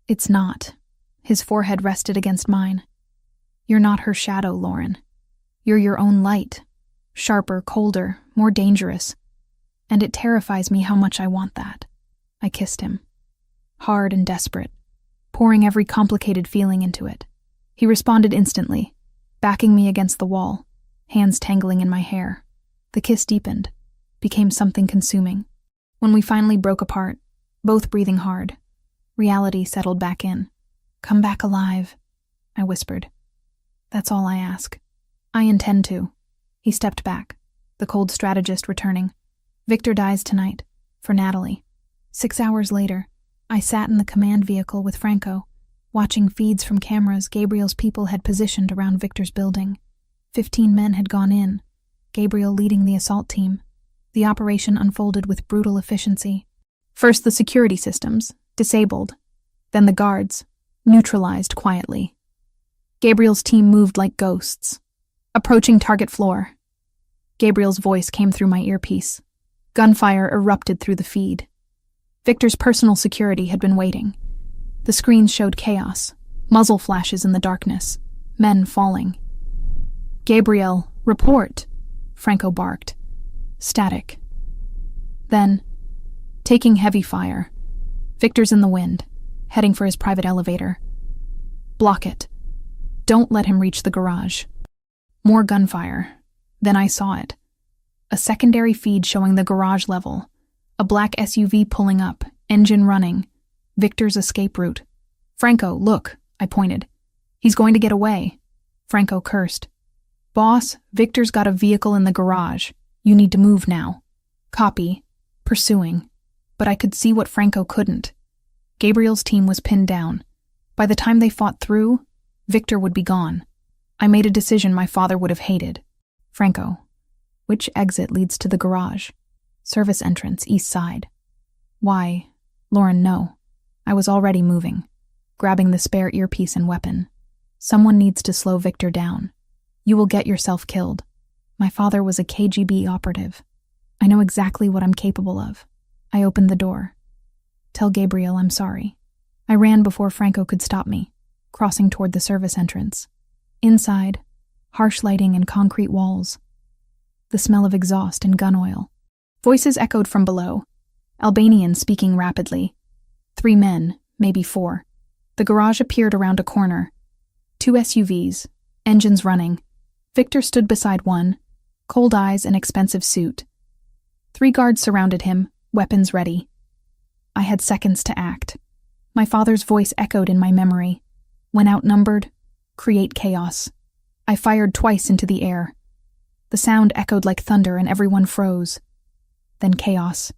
It's not. His forehead rested against mine. You're not her shadow, Lauren. You're your own light. Sharper, colder, more dangerous. And it terrifies me how much I want that. I kissed him. Hard and desperate, pouring every complicated feeling into it. He responded instantly, backing me against the wall, hands tangling in my hair. The kiss deepened, became something consuming. When we finally broke apart, both breathing hard, reality settled back in. Come back alive, I whispered. That's all I ask. I intend to. He stepped back, the cold strategist returning. Victor dies tonight, for Natalie. 6 hours later, I sat in the command vehicle with Franco, watching feeds from cameras Gabriel's people had positioned around Victor's building. 15 men had gone in, Gabriel leading the assault team. The operation unfolded with brutal efficiency. First the security systems, disabled. Then the guards, neutralized quietly. Gabriel's team moved like ghosts. Approaching target floor. Gabriel's voice came through my earpiece. Gunfire erupted through the feed. Victor's personal security had been waiting. The screens showed chaos, muzzle flashes in the darkness, men falling. Gabriel, report, Franco barked. Static. Then, taking heavy fire. Victor's in the wind, heading for his private elevator. Block it. Don't let him reach the garage. More gunfire. Then I saw it. A secondary feed showing the garage level. A black SUV pulling up, engine running. Victor's escape route. Franco, look, I pointed. He's going to get away. Franco cursed. Boss, Victor's got a vehicle in the garage. You need to move now. Copy. Pursuing. But I could see what Franco couldn't. Gabriel's team was pinned down. By the time they fought through, Victor would be gone. I made a decision my father would have hated. Franco, which exit leads to the garage? Service entrance, east side. Why? Lauren, no. I was already moving, grabbing the spare earpiece and weapon. Someone needs to slow Victor down. You will get yourself killed. My father was a KGB operative. I know exactly what I'm capable of. I opened the door. Tell Gabriel I'm sorry. I ran before Franco could stop me, crossing toward the service entrance. Inside, harsh lighting and concrete walls. The smell of exhaust and gun oil. Voices echoed from below. Albanian speaking rapidly. 3 men, maybe 4. The garage appeared around a corner. 2 SUVs, engines running. Victor stood beside one, cold eyes and expensive suit. 3 guards surrounded him, weapons ready. I had seconds to act. My father's voice echoed in my memory. When outnumbered, create chaos. I fired twice into the air. The sound echoed like thunder and everyone froze. Then chaos.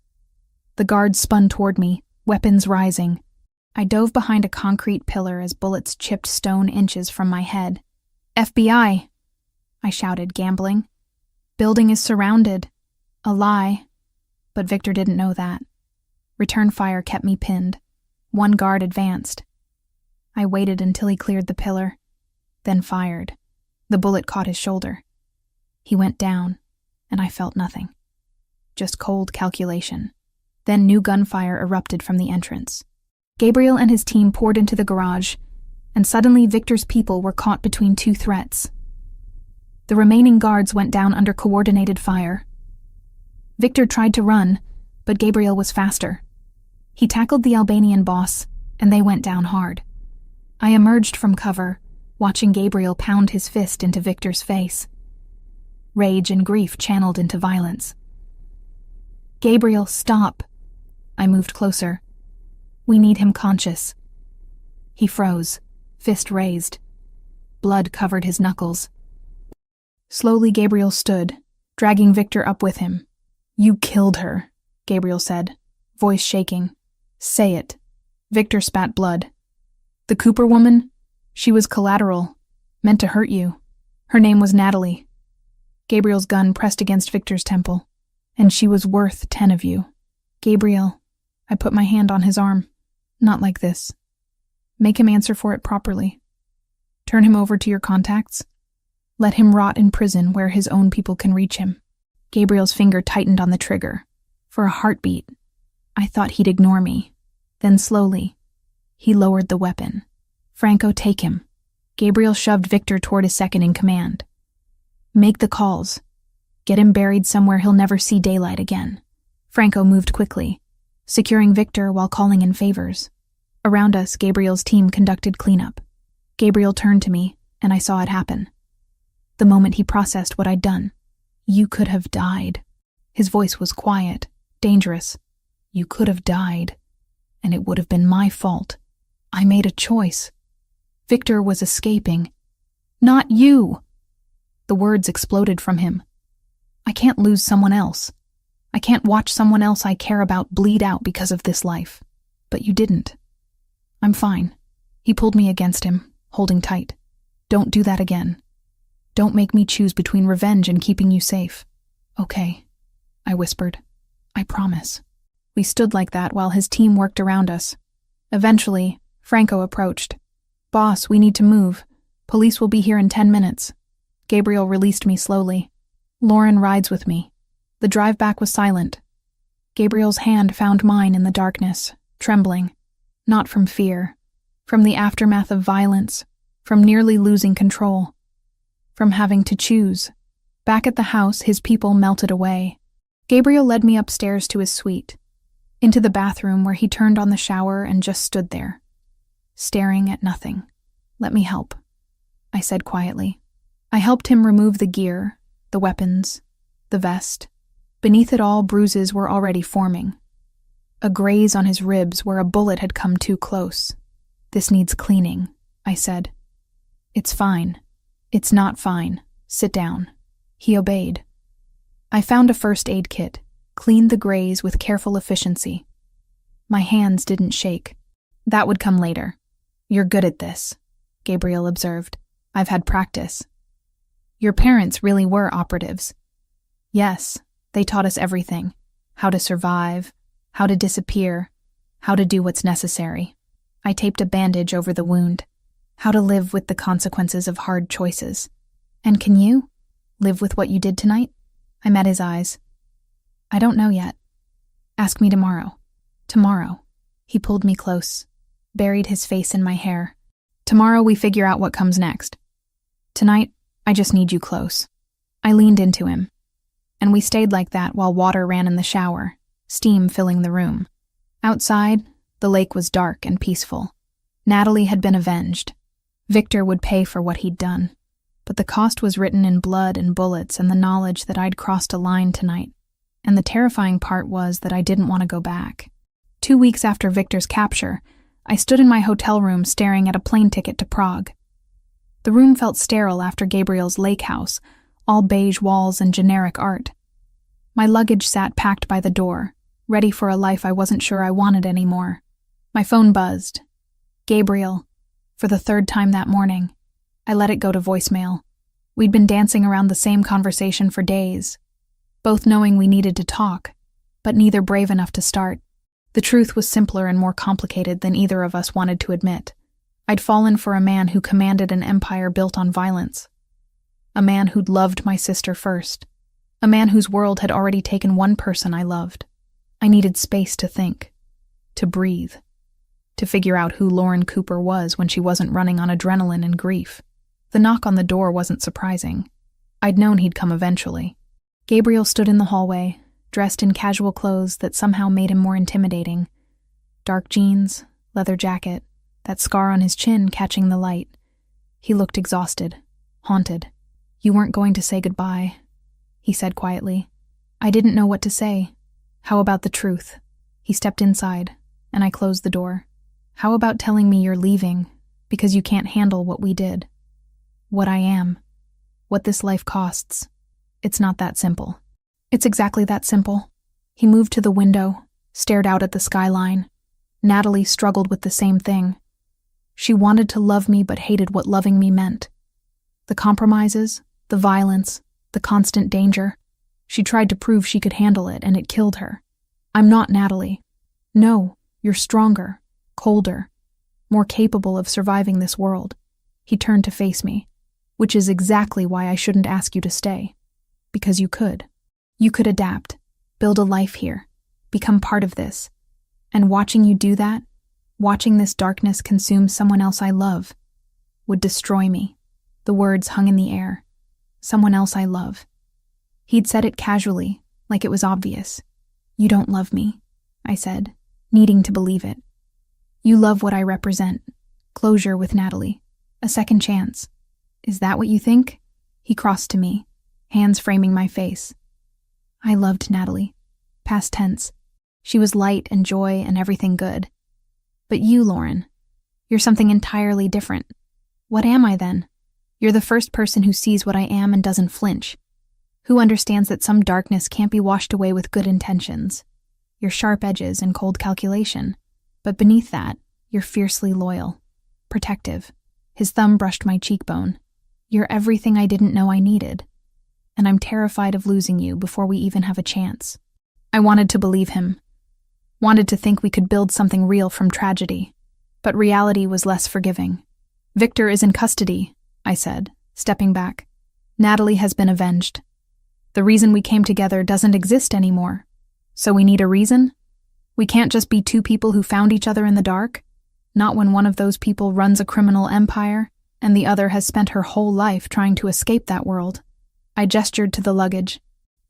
The guards spun toward me, weapons rising. I dove behind a concrete pillar as bullets chipped stone inches from my head. FBI! I shouted, gambling. Building is surrounded. A lie. But Victor didn't know that. Return fire kept me pinned. 1 guard advanced. I waited until he cleared the pillar, then fired. The bullet caught his shoulder. He went down, and I felt nothing. Just cold calculation. Then new gunfire erupted from the entrance. Gabriel and his team poured into the garage, and suddenly Victor's people were caught between 2 threats. The remaining guards went down under coordinated fire. Victor tried to run, but Gabriel was faster. He tackled the Albanian boss, and they went down hard. I emerged from cover, watching Gabriel pound his fist into Victor's face. Rage and grief channeled into violence. Gabriel, stop. I moved closer. We need him conscious. He froze, fist raised. Blood covered his knuckles. Slowly Gabriel stood, dragging Victor up with him. You killed her, Gabriel said, voice shaking. Say it. Victor spat blood. The Cooper woman? She was collateral, meant to hurt you. Her name was Natalie. Gabriel's gun pressed against Victor's temple. And she was worth 10 of you. Gabriel, I put my hand on his arm. Not like this. Make him answer for it properly. Turn him over to your contacts. Let him rot in prison where his own people can reach him. Gabriel's finger tightened on the trigger. For a heartbeat. I thought he'd ignore me. Then slowly, he lowered the weapon. "Franco, take him." Gabriel shoved Victor toward his second-in-command. "Make the calls. Get him buried somewhere he'll never see daylight again." Franco moved quickly, securing Victor while calling in favors. Around us, Gabriel's team conducted cleanup. Gabriel turned to me, and I saw it happen. The moment he processed what I'd done. "You could have died." His voice was quiet, dangerous. "You could have died, and it would have been my fault. I made a choice. Victor was escaping. Not you!" The words exploded from him. "I can't lose someone else. I can't watch someone else I care about bleed out because of this life. But you didn't. I'm fine." He pulled me against him, holding tight. "Don't do that again. Don't make me choose between revenge and keeping you safe." "Okay," I whispered. "I promise." We stood like that while his team worked around us. Eventually, Franco approached. "Boss, we need to move. Police will be here in 10 minutes. Gabriel released me slowly. "Lauren rides with me." The drive back was silent. Gabriel's hand found mine in the darkness, trembling. Not from fear. From the aftermath of violence. From nearly losing control. From having to choose. Back at the house, his people melted away. Gabriel led me upstairs to his suite. Into the bathroom where he turned on the shower and just stood there. Staring at nothing. "Let me help," I said quietly. I helped him remove the gear, the weapons, the vest. Beneath it all, bruises were already forming. A graze on his ribs where a bullet had come too close. "This needs cleaning," I said. "It's fine." "It's not fine. Sit down." He obeyed. I found a first aid kit, cleaned the graze with careful efficiency. My hands didn't shake. "That would come later. You're good at this," Gabriel observed. "I've had practice." "Your parents really were operatives." "Yes, they taught us everything. How to survive, how to disappear, how to do what's necessary." I taped a bandage over the wound. "How to live with the consequences of hard choices." "And can you live with what you did tonight?" I met his eyes. "I don't know yet. Ask me tomorrow." "Tomorrow." He pulled me close, buried his face in my hair. "Tomorrow we figure out what comes next. Tonight, I just need you close." I leaned into him, and we stayed like that while water ran in the shower, steam filling the room. Outside, the lake was dark and peaceful. Natalie had been avenged. Victor would pay for what he'd done. But the cost was written in blood and bullets and the knowledge that I'd crossed a line tonight. And the terrifying part was that I didn't want to go back. 2 weeks after Victor's capture, I stood in my hotel room staring at a plane ticket to Prague. The room felt sterile after Gabriel's lake house, all beige walls and generic art. My luggage sat packed by the door, ready for a life I wasn't sure I wanted anymore. My phone buzzed. "Gabriel," for the 3rd time that morning. I let it go to voicemail. We'd been dancing around the same conversation for days, both knowing we needed to talk, but neither brave enough to start. The truth was simpler and more complicated than either of us wanted to admit. I'd fallen for a man who commanded an empire built on violence. A man who'd loved my sister first. A man whose world had already taken one person I loved. I needed space to think, to breathe, to figure out who Lauren Cooper was when she wasn't running on adrenaline and grief. The knock on the door wasn't surprising. I'd known he'd come eventually. Gabriel stood in the hallway, dressed in casual clothes that somehow made him more intimidating. Dark jeans, leather jacket, that scar on his chin catching the light. He looked exhausted, haunted. "You weren't going to say goodbye," he said quietly. I didn't know what to say. "How about the truth?" He stepped inside, and I closed the door. "How about telling me you're leaving because you can't handle what we did? What I am. What this life costs. It's not that simple." "It's exactly that simple." He moved to the window, stared out at the skyline. Natalie struggled with the same thing. She wanted to love me but hated what loving me meant. The compromises, the violence, the constant danger. She tried to prove she could handle it, and it killed her. "I'm not Natalie. No, you're stronger, colder, more capable of surviving this world." He turned to face me. "Which is exactly why I shouldn't ask you to stay. Because you could. You could adapt, build a life here, become part of this. And watching you do that, Watching this darkness consume someone else I love would destroy me. The words hung in the air. Someone else I love. He'd said it casually, like it was obvious. You don't love me, I said, needing to believe it. You love what I represent. Closure with Natalie. A second chance. Is that what you think? He crossed to me, hands framing my face. I loved Natalie. Past tense. She was light and joy and everything good. But you, Lauren, you're something entirely different. What am I then? You're the first person who sees what I am and doesn't flinch. Who understands that some darkness can't be washed away with good intentions. Your sharp edges and cold calculation. But beneath that, you're fiercely loyal. Protective. His thumb brushed my cheekbone. You're everything I didn't know I needed. And I'm terrified of losing you before we even have a chance. I wanted to believe him. Wanted to think we could build something real from tragedy. But reality was less forgiving. Victor is in custody, I said, stepping back. Natalie has been avenged. The reason we came together doesn't exist anymore. So we need a reason? We can't just be two people who found each other in the dark. Not when one of those people runs a criminal empire, and the other has spent her whole life trying to escape that world. I gestured to the luggage.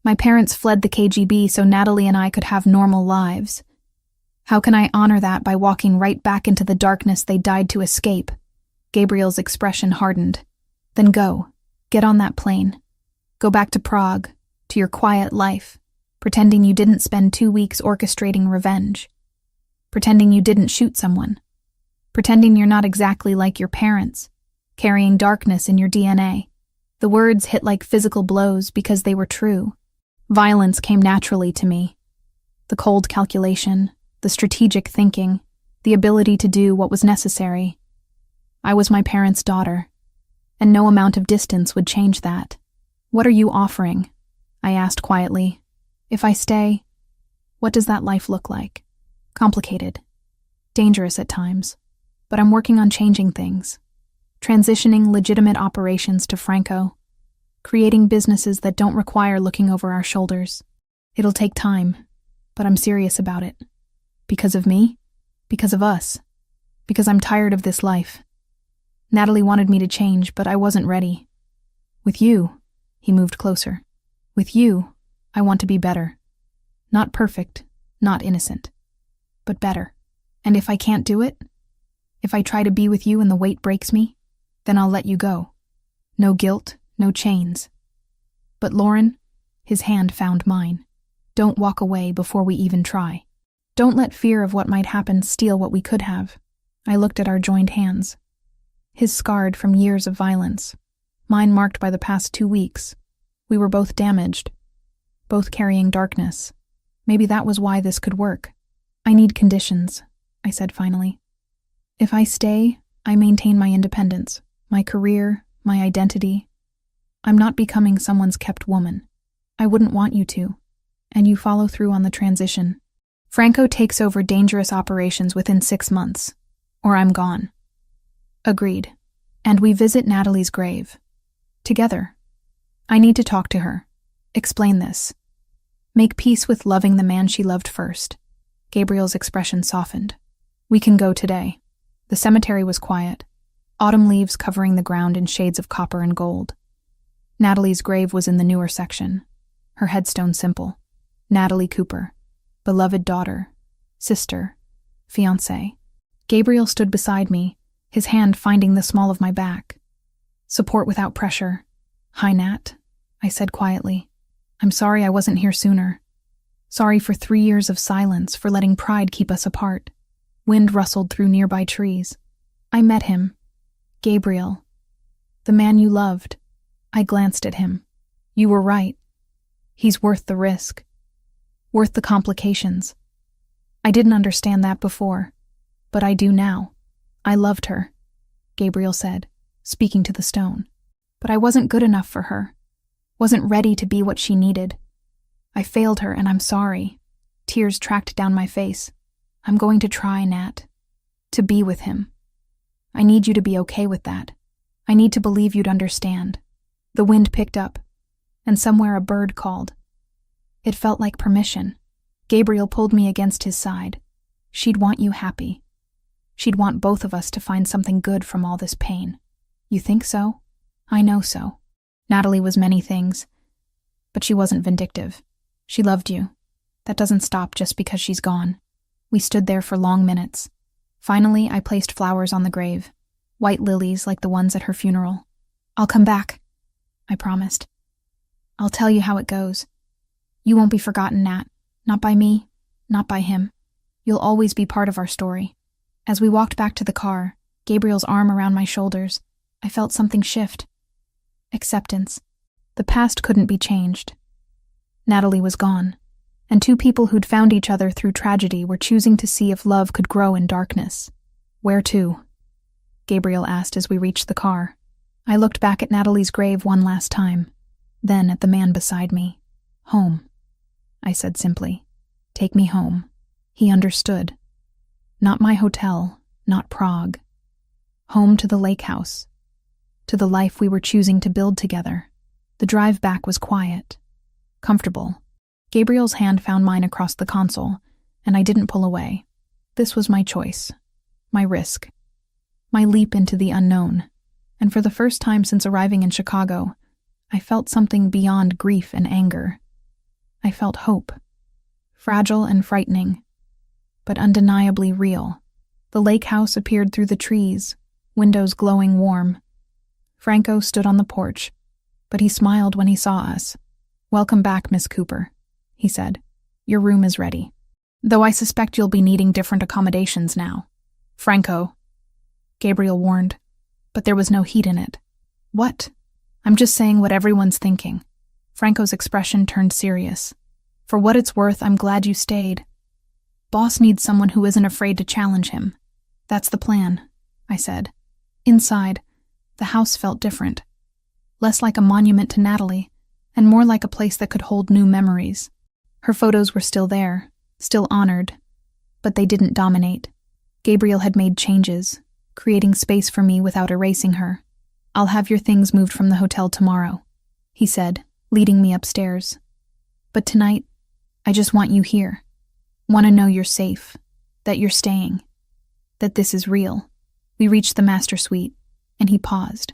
My parents fled the KGB so Natalie and I could have normal lives. How can I honor that by walking right back into the darkness they died to escape? Gabriel's expression hardened. Then go. Get on that plane. Go back to Prague, to your quiet life, pretending you didn't spend 2 weeks orchestrating revenge. Pretending you didn't shoot someone. Pretending you're not exactly like your parents, carrying darkness in your DNA. The words hit like physical blows because they were true. Violence came naturally to me. The cold calculation, the strategic thinking, the ability to do what was necessary. I was my parents' daughter, and no amount of distance would change that. What are you offering? I asked quietly. If I stay, what does that life look like? Complicated. Dangerous at times. But I'm working on changing things. Transitioning legitimate operations to Franco. Creating businesses that don't require looking over our shoulders. It'll take time, but I'm serious about it. Because of me? Because of us. Because I'm tired of this life. Natalie wanted me to change, but I wasn't ready. With you, he moved closer. With you, I want to be better. Not perfect, not innocent, but better. And if I can't do it, if I try to be with you and the weight breaks me, then I'll let you go. No guilt, no chains. But Lauren, his hand found mine. Don't walk away before we even try. Don't let fear of what might happen steal what we could have. I looked at our joined hands. His scarred from years of violence. Mine marked by the past 2 weeks. We were both damaged. Both carrying darkness. Maybe that was why this could work. I need conditions, I said finally. If I stay, I maintain my independence, my career, my identity. I'm not becoming someone's kept woman. I wouldn't want you to. And you follow through on the transition. Franco takes over dangerous operations within 6 months, or I'm gone. Agreed. And we visit Natalie's grave. Together. I need to talk to her. Explain this. Make peace with loving the man she loved first. Gabriel's expression softened. We can go today. The cemetery was quiet. Autumn leaves covering the ground in shades of copper and gold. Natalie's grave was in the newer section. Her headstone simple. Natalie Cooper. Beloved daughter. Sister. Fiancée. Gabriel stood beside me, his hand finding the small of my back. Support without pressure. Hi, Nat, I said quietly. I'm sorry I wasn't here sooner. Sorry for 3 years of silence, for letting pride keep us apart. Wind rustled through nearby trees. I met him. Gabriel. The man you loved. I glanced at him. You were right. He's worth the risk. Worth the complications. I didn't understand that before, but I do now. I loved her, Gabriel said, speaking to the stone. But I wasn't good enough for her. Wasn't ready to be what she needed. I failed her and I'm sorry. Tears tracked down my face. I'm going to try, Nat. To be with him. I need you to be okay with that. I need to believe you'd understand. The wind picked up, and somewhere a bird called. It felt like permission. Gabriel pulled me against his side. She'd want you happy. She'd want both of us to find something good from all this pain. You think so? I know so. Natalie was many things, but she wasn't vindictive. She loved you. That doesn't stop just because she's gone. We stood there for long minutes. Finally, I placed flowers on the grave, white lilies like the ones at her funeral. I'll come back, I promised. I'll tell you how it goes. You won't be forgotten, Nat. Not by me, not by him. You'll always be part of our story. As we walked back to the car, Gabriel's arm around my shoulders, I felt something shift. Acceptance. The past couldn't be changed. Natalie was gone, and two people who'd found each other through tragedy were choosing to see if love could grow in darkness. Where to? Gabriel asked as we reached the car. I looked back at Natalie's grave one last time, then at the man beside me. Home, I said simply. Take me home. He understood. Not my hotel, not Prague. Home to the lake house, to the life we were choosing to build together. The drive back was quiet, comfortable. Gabriel's hand found mine across the console, and I didn't pull away. This was my choice, my risk, my leap into the unknown. And for the first time since arriving in Chicago, I felt something beyond grief and anger. I felt hope, fragile and frightening, but undeniably real. The lake house appeared through the trees, windows glowing warm. Franco stood on the porch, but he smiled when he saw us. Welcome back, Miss Cooper, he said. Your room is ready. Though I suspect you'll be needing different accommodations now. Franco, Gabriel warned, but there was no heat in it. What? I'm just saying what everyone's thinking. Franco's expression turned serious. For what it's worth, I'm glad you stayed. Boss needs someone who isn't afraid to challenge him. That's the plan, I said. Inside, the house felt different. Less like a monument to Natalie, and more like a place that could hold new memories. Her photos were still there, still honored, but they didn't dominate. Gabriel had made changes, creating space for me without erasing her. I'll have your things moved from the hotel tomorrow, he said, leading me upstairs. But tonight, I just want you here. Want to know you're safe, that you're staying, that this is real. We reached the master suite, and he paused.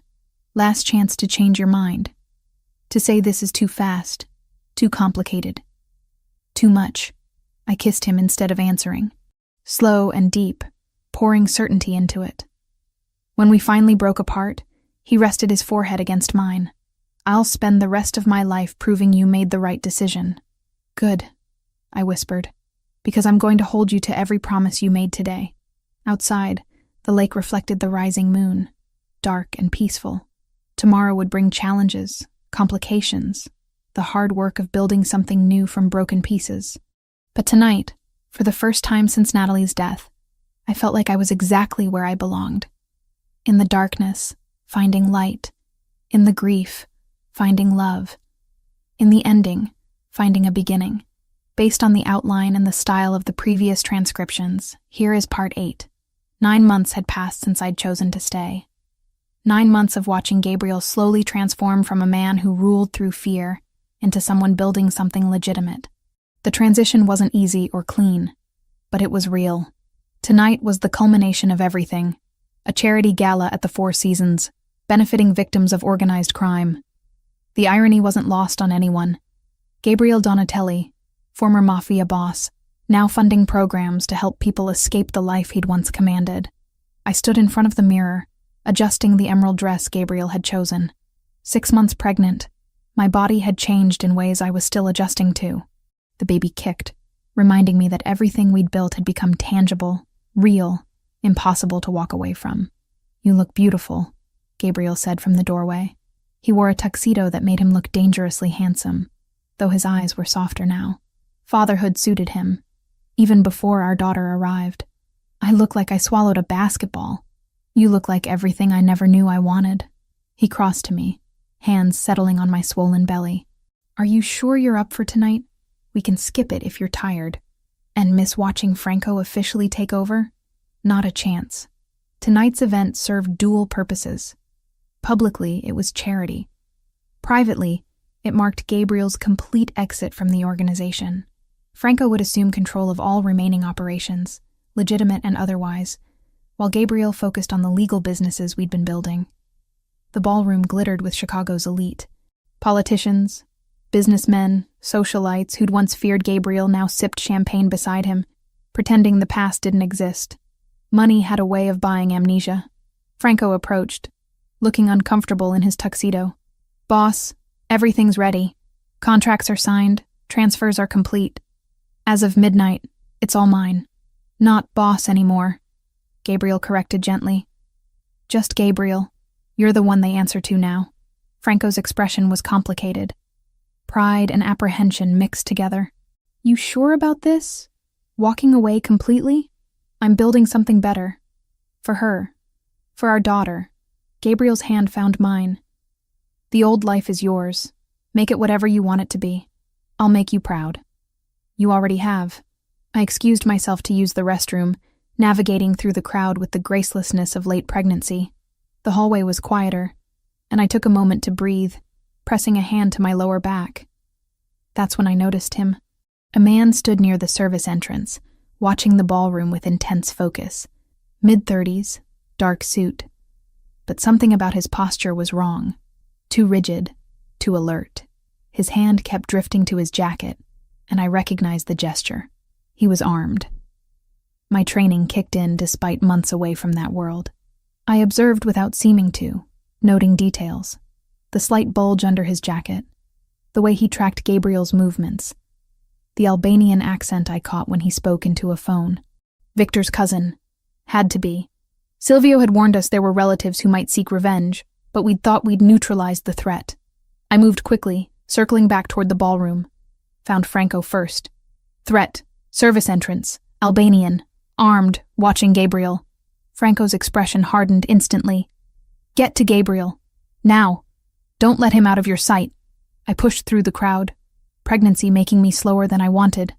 Last chance to change your mind. To say this is too fast, too complicated, too much. I kissed him instead of answering. Slow and deep, pouring certainty into it. When we finally broke apart, he rested his forehead against mine. I'll spend the rest of my life proving you made the right decision. Good, I whispered, because I'm going to hold you to every promise you made today. Outside, the lake reflected the rising moon, dark and peaceful. Tomorrow would bring challenges, complications, the hard work of building something new from broken pieces. But tonight, for the first time since Natalie's death, I felt like I was exactly where I belonged. In the darkness, finding light. In the grief, finding love. In the ending, finding a beginning. Based on the outline and the style of the previous transcriptions, here is part 8. 9 months had passed since I'd chosen to stay. 9 months of watching Gabriel slowly transform from a man who ruled through fear into someone building something legitimate. The transition wasn't easy or clean, but it was real. Tonight was the culmination of everything. A charity gala at the Four Seasons, benefiting victims of organized crime. The irony wasn't lost on anyone. Gabriel Donatelli, former Mafia boss, now funding programs to help people escape the life he'd once commanded. I stood in front of the mirror, adjusting the emerald dress Gabriel had chosen. 6 months pregnant, my body had changed in ways I was still adjusting to. The baby kicked, reminding me that everything we'd built had become tangible, real, impossible to walk away from. You look beautiful, Gabriel said from the doorway. He wore a tuxedo that made him look dangerously handsome, though his eyes were softer now. Fatherhood suited him, even before our daughter arrived. I look like I swallowed a basketball. You look like everything I never knew I wanted. He crossed to me, hands settling on my swollen belly. Are you sure you're up for tonight? We can skip it if you're tired. And miss watching Franco officially take over? Not a chance. Tonight's event served dual purposes. Publicly, it was charity. Privately, it marked Gabriel's complete exit from the organization. Franco would assume control of all remaining operations, legitimate and otherwise, while Gabriel focused on the legal businesses we'd been building. The ballroom glittered with Chicago's elite. Politicians, businessmen, socialites who'd once feared Gabriel now sipped champagne beside him, pretending the past didn't exist. Money had a way of buying amnesia. Franco approached, looking uncomfortable in his tuxedo. "Boss, everything's ready. Contracts are signed, transfers are complete. As of midnight, it's all mine. Not boss anymore," Gabriel corrected gently. "Just Gabriel. You're the one they answer to now." Franco's expression was complicated. Pride and apprehension mixed together. "You sure about this? Walking away completely? I'm building something better. For her. For our daughter." Gabriel's hand found mine. "The old life is yours. Make it whatever you want it to be. I'll make you proud." "You already have." I excused myself to use the restroom, navigating through the crowd with the gracelessness of late pregnancy. The hallway was quieter, and I took a moment to breathe, pressing a hand to my lower back. That's when I noticed him. A man stood near the service entrance, watching the ballroom with intense focus. Mid-30s, dark suit. But something about his posture was wrong. Too rigid, too alert. His hand kept drifting to his jacket, and I recognized the gesture. He was armed. My training kicked in despite months away from that world. I observed without seeming to, noting details. The slight bulge under his jacket, the way he tracked Gabriel's movements, the Albanian accent I caught when he spoke into a phone. Victor's cousin. Had to be. Silvio had warned us there were relatives who might seek revenge, but we'd thought we'd neutralized the threat. I moved quickly, circling back toward the ballroom. Found Franco first. Threat. Service entrance. Albanian. Armed. Watching Gabriel. Franco's expression hardened instantly. "Get to Gabriel. Now. Don't let him out of your sight." I pushed through the crowd, pregnancy making me slower than I wanted.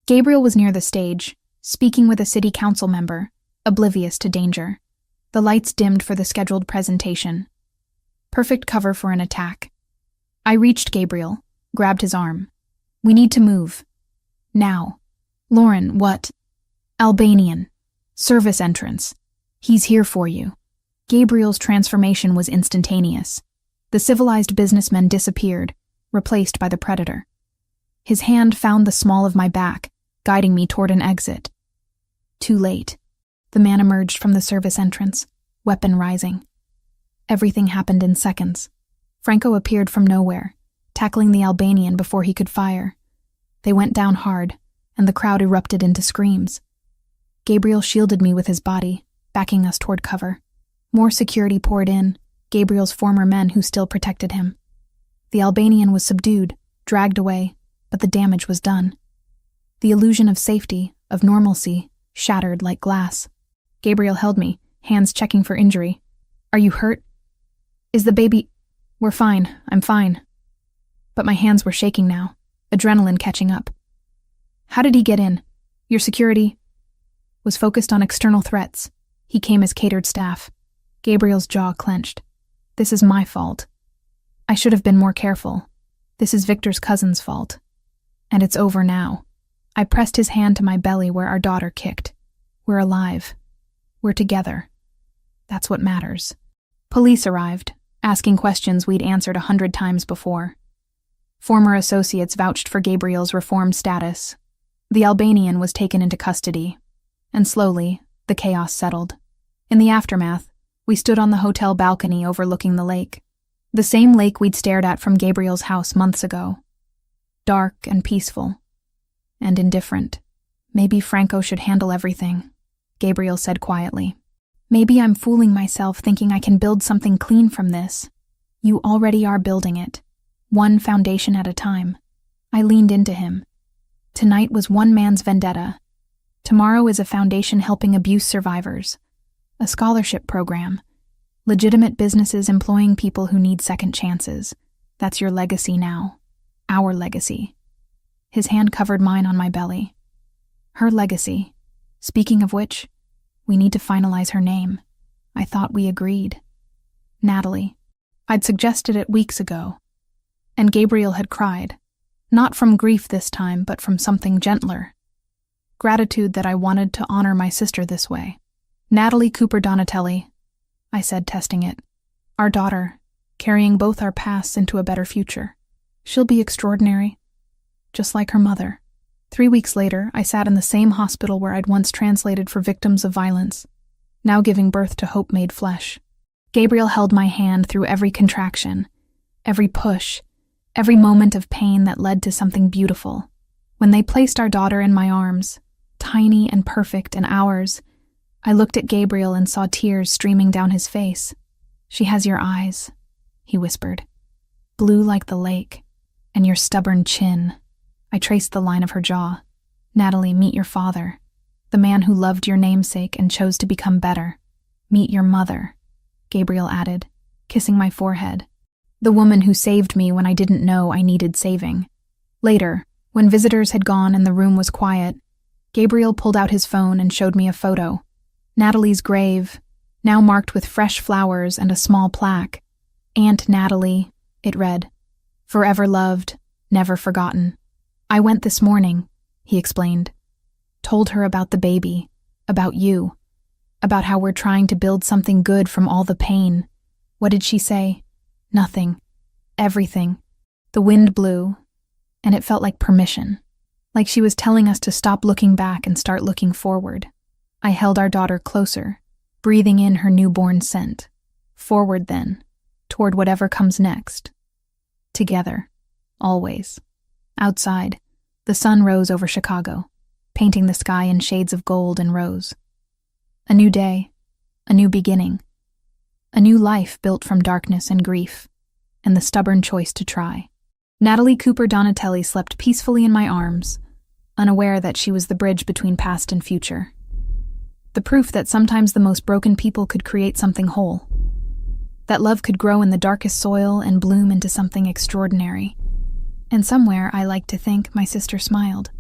Gabriel was near the stage, speaking with a city council member, oblivious to danger. The lights dimmed for the scheduled presentation. Perfect cover for an attack. I reached Gabriel, grabbed his arm. "We need to move. Now." "Lauren, what?" "Albanian. Service entrance. He's here for you." Gabriel's transformation was instantaneous. The civilized businessman disappeared, replaced by the predator. His hand found the small of my back, guiding me toward an exit. Too late. The man emerged from the service entrance, weapon rising. Everything happened in seconds. Franco appeared from nowhere, tackling the Albanian before he could fire. They went down hard, and the crowd erupted into screams. Gabriel shielded me with his body, backing us toward cover. More security poured in, Gabriel's former men who still protected him. The Albanian was subdued, dragged away, but the damage was done. The illusion of safety, of normalcy, shattered like glass. Gabriel held me, hands checking for injury. "Are you hurt? Is the baby—" "We're fine, I'm fine." But my hands were shaking now, adrenaline catching up. "How did he get in? Your security?" Was focused on external threats. He came as catered staff. Gabriel's jaw clenched. "This is my fault. I should have been more careful. This is Victor's cousin's fault. And it's over now." I pressed his hand to my belly where our daughter kicked. "We're alive. We're together. That's what matters." Police arrived, asking questions we'd answered 100 times before. Former associates vouched for Gabriel's reformed status. The Albanian was taken into custody, and slowly, the chaos settled. In the aftermath, we stood on the hotel balcony overlooking the lake. The same lake we'd stared at from Gabriel's house months ago. Dark and peaceful. And indifferent. "Maybe Franco should handle everything," Gabriel said quietly. "Maybe I'm fooling myself thinking I can build something clean from this. You already are building it. One foundation at a time." I leaned into him. Tonight was one man's vendetta. Tomorrow is a foundation helping abuse survivors. A scholarship program. Legitimate businesses employing people who need second chances. That's your legacy now. Our legacy. His hand covered mine on my belly. Her legacy. Speaking of which, we need to finalize her name. I thought we agreed. Natalie. I'd suggested it weeks ago. And Gabriel had cried. Not from grief this time, but from something gentler. Gratitude that I wanted to honor my sister this way. Natalie Cooper Donatelli, I said, testing it. Our daughter, carrying both our pasts into a better future. She'll be extraordinary, just like her mother. 3 weeks later, I sat in the same hospital where I'd once translated for victims of violence, now giving birth to hope made flesh. Gabriel held my hand through every contraction, every push, every moment of pain that led to something beautiful. When they placed our daughter in my arms, tiny and perfect and ours, I looked at Gabriel and saw tears streaming down his face. She has your eyes, he whispered, blue like the lake, and your stubborn chin. I traced the line of her jaw. Natalie, meet your father, the man who loved your namesake and chose to become better. Meet your mother, Gabriel added, kissing my forehead, the woman who saved me when I didn't know I needed saving. Later, when visitors had gone and the room was quiet, Gabriel pulled out his phone and showed me a photo. Natalie's grave, now marked with fresh flowers and a small plaque. Aunt Natalie, it read, forever loved, never forgotten. I went this morning, he explained. Told her about the baby, about you, about how we're trying to build something good from all the pain. What did she say? Nothing. Everything. The wind blew, and it felt like permission, like she was telling us to stop looking back and start looking forward. I held our daughter closer, breathing in her newborn scent. Forward then, toward whatever comes next. Together, always. Outside, the sun rose over Chicago, painting the sky in shades of gold and rose. A new day, a new beginning, a new life built from darkness and grief, and the stubborn choice to try. Natalie Cooper Donatelli slept peacefully in my arms, unaware that she was the bridge between past and future. The proof that sometimes the most broken people could create something whole. That love could grow in the darkest soil and bloom into something extraordinary. And somewhere, I like to think, my sister smiled.